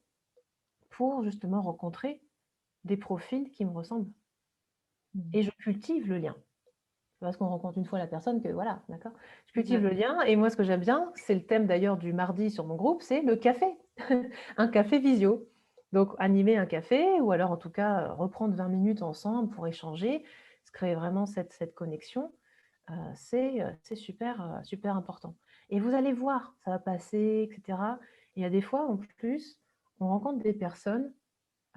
Speaker 2: pour justement rencontrer des profils qui me ressemblent.
Speaker 1: Mmh.
Speaker 2: Et je cultive le lien. Parce qu'on rencontre une fois la personne que voilà, d'accord? Je
Speaker 1: C'est
Speaker 2: cultive
Speaker 1: ça.
Speaker 2: le lien et moi ce que j'aime bien, c'est le thème d'ailleurs du mardi sur mon groupe, c'est le café. Un café visio. Donc animer un café ou alors en tout cas, reprendre 20 minutes ensemble pour échanger, se créer vraiment cette connexion, c'est super, super important. Et vous allez voir, ça va passer et cetera. Et il y a des fois en plus, on rencontre des personnes,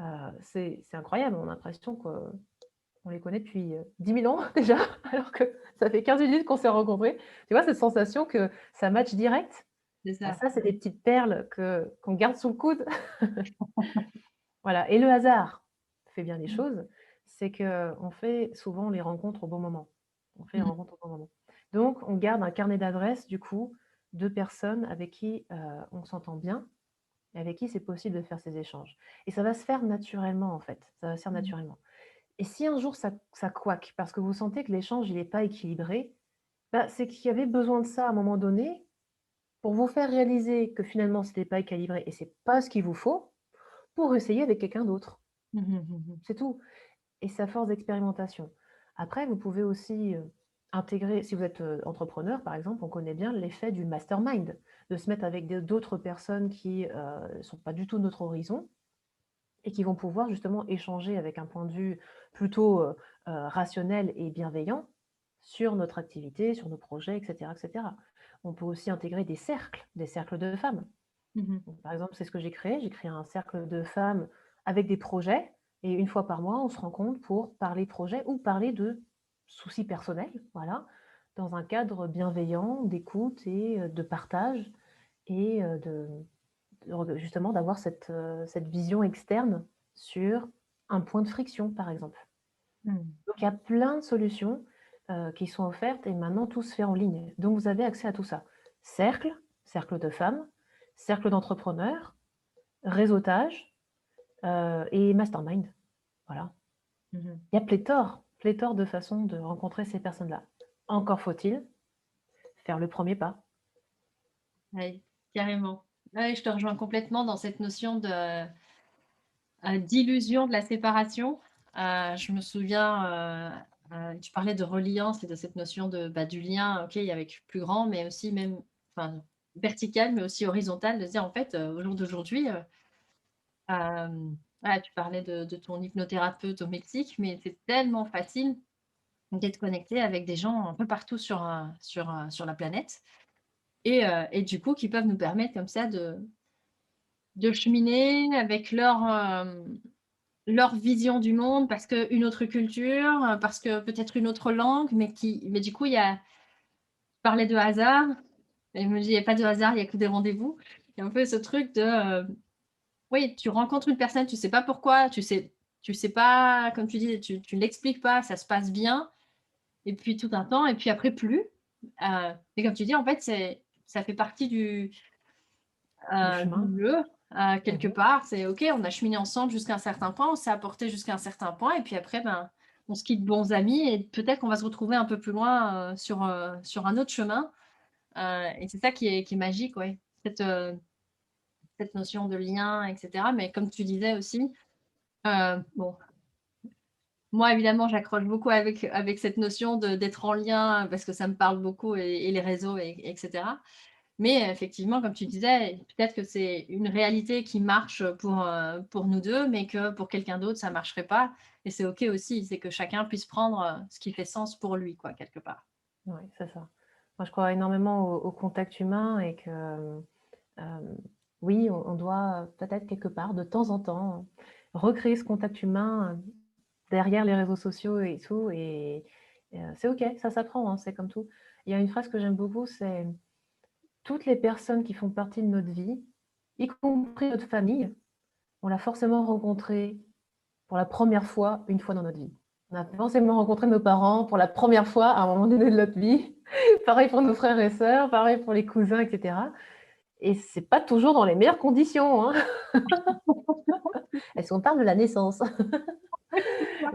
Speaker 2: heu, c'est incroyable, on a l'impression que on les connaît depuis, 10 000 ans déjà, alors que ça fait 15 minutes qu'on s'est rencontrés. Tu vois cette sensation que ça match direct?
Speaker 1: C'est
Speaker 2: Bah,
Speaker 1: ça.
Speaker 2: ça, c'est des petites perles qu'on garde sous le coude. Voilà et le hasard fait bien les
Speaker 1: Mmh.
Speaker 2: choses, c'est qu'on fait souvent les rencontres au bon moment. On fait les
Speaker 1: Mmh.
Speaker 2: rencontres au bon moment. Donc on garde un carnet d'adresses du coup, de personnes avec qui, on s'entend bien et avec qui c'est possible de faire ces échanges et ça va se faire naturellement en fait, ça va se faire
Speaker 1: Mmh.
Speaker 2: naturellement. Et si un jour ça couaque parce que vous sentez que l'échange il est pas équilibré, bah, c'est qu'il y avait besoin de ça à un moment donné pour vous faire réaliser que finalement c'était pas équilibré et c'est pas ce qu'il vous faut, pour essayer avec quelqu'un d'autre.
Speaker 1: Mmh mh. Mmh.
Speaker 2: C'est tout et c'est à force d'expérimentation. Après vous pouvez aussi, intégrer si vous êtes, entrepreneur par exemple, on connaît bien l'effet du mastermind, de se mettre avec d'autres personnes qui, sont pas du tout de notre horizon et qui vont pouvoir justement échanger avec un point de vue plutôt, rationnel et bienveillant sur notre activité, sur nos projets et cetera et cetera. On peut aussi intégrer des cercles de femmes.
Speaker 1: Mmh.
Speaker 2: Donc par exemple, c'est ce que j'ai créé un cercle de femmes avec des projets et une fois par mois, on se rencontre pour parler projet ou parler de soucis personnels, voilà, dans un cadre bienveillant, d'écoute et de partage et justement d'avoir cette vision externe sur un point de friction, par exemple.
Speaker 1: Mmh.
Speaker 2: Donc il y a plein de solutions, qui sont offertes et maintenant tout se fait en ligne. Donc vous avez accès à tout ça. Cercle, cercle de femmes, cercle d'entrepreneurs, réseautage, et mastermind. Voilà.
Speaker 1: Mmh.
Speaker 2: Il y a pléthore de façons de rencontrer ces personnes-là. Encore faut-il faire le premier pas.
Speaker 1: Ouais, carrément. Ouais, je te rejoins complètement dans cette notion de, d'illusion de la séparation. Je me souviens, tu parlais de reliance et de cette notion de, bah, du lien, OK, avec plus grand, mais aussi même enfin, vertical, mais aussi horizontal, de se dire en fait, au jour d'aujourd'hui, voilà, tu parlais de ton hypnothérapeute au Mexique, mais c'est tellement facile d'être connecté avec des gens un peu partout sur la planète et du coup qui peuvent nous permettre comme ça de cheminer avec leur vision du monde, parce qu'une autre culture, parce que peut-être une autre langue, mais du coup, il y a je parlais de hasard et je me dis: «Il y a pas de hasard, il y a que des rendez-vous». Il y a un peu ce truc de, oui, tu rencontres une personne, tu sais pas pourquoi, tu sais pas, comme tu dis, tu ne l'expliques pas, ça se passe bien et puis tout un temps et puis après plus. Mais comme tu dis, en fait, ça fait partie
Speaker 2: Du
Speaker 1: du
Speaker 2: chemin.
Speaker 1: jeu, quelque
Speaker 2: Mmh.
Speaker 1: part. C'est OK, on a cheminé ensemble jusqu'à un certain point, on s'est apporté jusqu'à un certain point et puis après, ben, on se quitte bons amis et peut-être qu'on va se retrouver un peu plus loin, sur un autre chemin, et c'est ça qui est magique, ouais. Cette notion de lien et cetera. Mais comme tu disais aussi, bon, Moi, évidemment, j'accroche beaucoup avec cette notion d'être en lien parce que ça me parle beaucoup et les réseaux etc. Mais effectivement, comme tu disais, peut-être que c'est une réalité qui marche pour nous 2, mais que pour quelqu'un d'autre, ça marcherait pas et c'est OK aussi. C'est que chacun puisse prendre, ce qui fait sens pour lui, quoi, quelque part.
Speaker 2: Oui, c'est ça. Moi, je crois énormément au contact humain et que, oui, on doit peut-être quelque part, de temps en temps, recréer ce contact humain, derrière les réseaux sociaux et tout et c'est OK, ça s'apprend, hein, c'est comme tout. Il y a une phrase que j'aime beaucoup, c'est: «Toutes les personnes qui font partie de notre vie, y compris notre famille, on l'a forcément rencontrée pour la première fois, une fois dans notre vie. On a forcément rencontré nos parents pour la première fois à un moment donné de notre vie. Pareil pour nos frères et sœurs, pareil pour les cousins, et cetera et c'est pas toujours dans les meilleures conditions, hein. Est-ce qu'on parle de la naissance?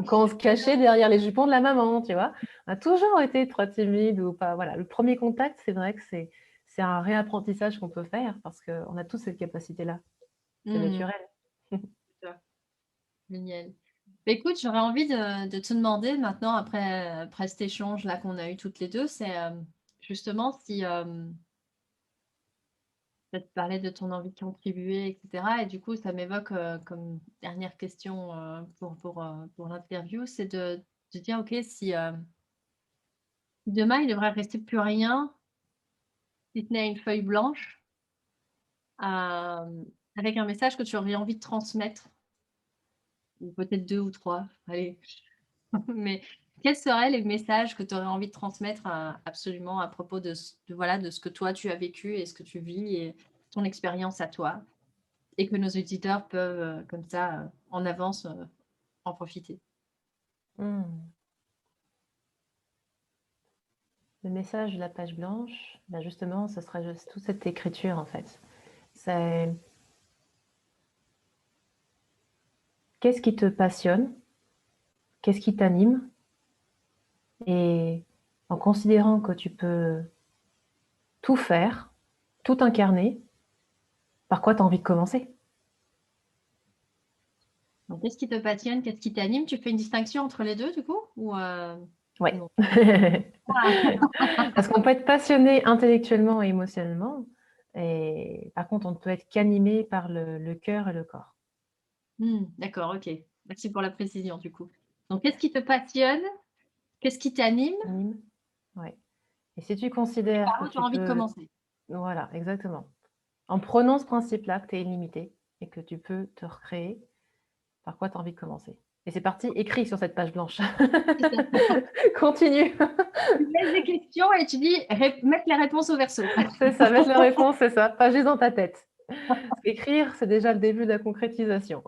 Speaker 2: Quand on se cachait derrière les jupons de la maman, tu vois? On a toujours été trop timide ou pas voilà, le premier contact, c'est vrai que c'est un réapprentissage qu'on peut faire parce qu'on a tous cette capacité-là. C'est
Speaker 1: Mmh.
Speaker 2: naturel.
Speaker 1: C'est ça. Génial. Bah, écoute, j'aurais envie de te demander maintenant après cet échange-là qu'on a eu toutes les 2, c'est, justement si, tu parlais de ton envie de contribuer et cetera et du coup ça m'évoque, comme dernière question, pour l'interview, c'est de dire: «OK, si demain il devrait rester plus rien, si ce n'est une feuille blanche, avec un message que tu aurais envie de transmettre, ou peut-être 2 ou 3, allez». Mais quels seraient les messages que tu aurais envie de transmettre absolument à propos voilà, de ce que toi tu as vécu et ce que tu vis et ton expérience à toi et que nos auditeurs peuvent, comme ça, en avance, en profiter?
Speaker 2: Mmh. Le message de la page blanche, bah, justement, ce serait juste toute cette écriture, en fait. C'est qu'est-ce qui te passionne? Qu'est-ce qui t'anime? Et en considérant que tu peux tout faire, tout incarner, par quoi tu as envie de commencer?
Speaker 1: Donc qu'est-ce qui te passionne? Qu'est-ce qui t'anime? Tu fais une distinction entre les 2 du coup? Ou
Speaker 2: Ouais.
Speaker 1: non? Ah!
Speaker 2: Parce qu'on peut être passionné intellectuellement et émotionnellement et par contre, on ne peut être qu'animé par le cœur et le corps.
Speaker 1: D'accord, OK. Merci pour la précision du coup. Donc qu'est-ce qui te passionne? Qu'est-ce qui t'anime?
Speaker 2: Anime? Ouais et si tu
Speaker 1: Et
Speaker 2: considères
Speaker 1: par
Speaker 2: que
Speaker 1: où tu as
Speaker 2: tu
Speaker 1: envie de
Speaker 2: peux
Speaker 1: commencer?
Speaker 2: voilà, exactement. En prenant ce principe-là, que tu es illimité et que tu peux te recréer, par quoi tu as envie de commencer? Et c'est parti, écris sur cette page blanche.
Speaker 1: C'est ça.
Speaker 2: Continue.
Speaker 1: Tu laisses des questions et tu dis mettre les réponses au verso.
Speaker 2: C'est ça, mettre la réponse, c'est ça, pas juste dans ta tête. Écrire, c'est déjà le début de la concrétisation.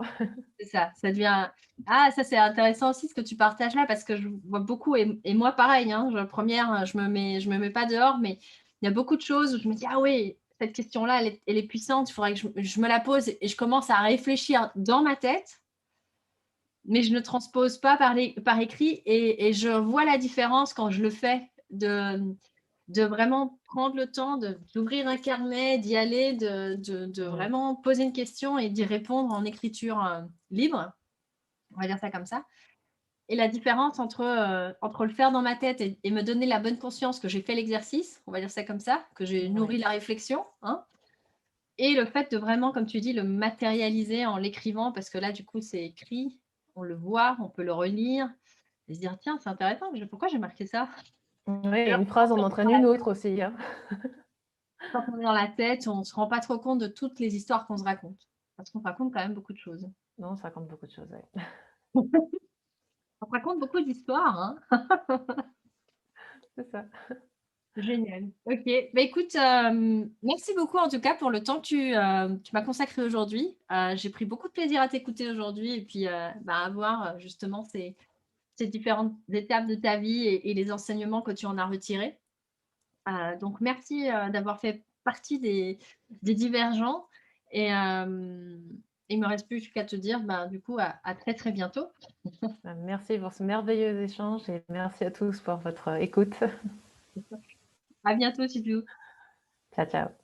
Speaker 1: C'est ça, ça devient ça c'est intéressant aussi ce que tu partages là parce que je vois beaucoup et moi pareil, hein, je me mets pas dehors, mais il y a beaucoup de choses où je me dis: «Ah oui, cette question-là, elle est puissante, il faudrait que je me la pose» et je commence à réfléchir dans ma tête, mais je ne transpose pas par écrit et je vois la différence quand je le fais de vraiment prendre le temps d'ouvrir un carnet, d'y aller, de
Speaker 2: Mmh.
Speaker 1: vraiment poser une question et d'y répondre en écriture, libre. On va dire ça comme ça et la différence entre le faire dans ma tête et me donner la bonne conscience que j'ai fait l'exercice, on va dire ça comme ça, que j'ai
Speaker 2: Ouais.
Speaker 1: nourri la réflexion, hein et le fait de vraiment, comme tu dis, le matérialiser en l'écrivant parce que là, du coup, c'est écrit, on le voit, on peut le relire et se dire: «Tiens, c'est intéressant, pourquoi j'ai marqué ça?»
Speaker 2: Ouais,
Speaker 1: Alors
Speaker 2: une phrase en entraîne une autre aussi, hein.
Speaker 1: quand on est dans la tête, on se rend pas trop compte de toutes les histoires qu'on se raconte. Parce qu'on raconte quand même beaucoup de choses.
Speaker 2: Non, ça raconte beaucoup de choses, ouais.
Speaker 1: On raconte beaucoup d'histoires, hein.
Speaker 2: C'est ça.
Speaker 1: Génial. OK. Bah, écoute, merci beaucoup en tout cas pour le temps que tu m'as consacré aujourd'hui. J'ai pris beaucoup de plaisir à t'écouter aujourd'hui et puis, à voir, justement ces différentes étapes de ta vie et les enseignements que tu en as retirés. Donc merci, d'avoir fait partie des divergents et il me reste plus qu'à te dire, du coup à très, très bientôt.
Speaker 2: Bah, merci pour ce merveilleux échange et merci à tous pour votre écoute.
Speaker 1: À bientôt, Tidou.
Speaker 2: Ciao, ciao.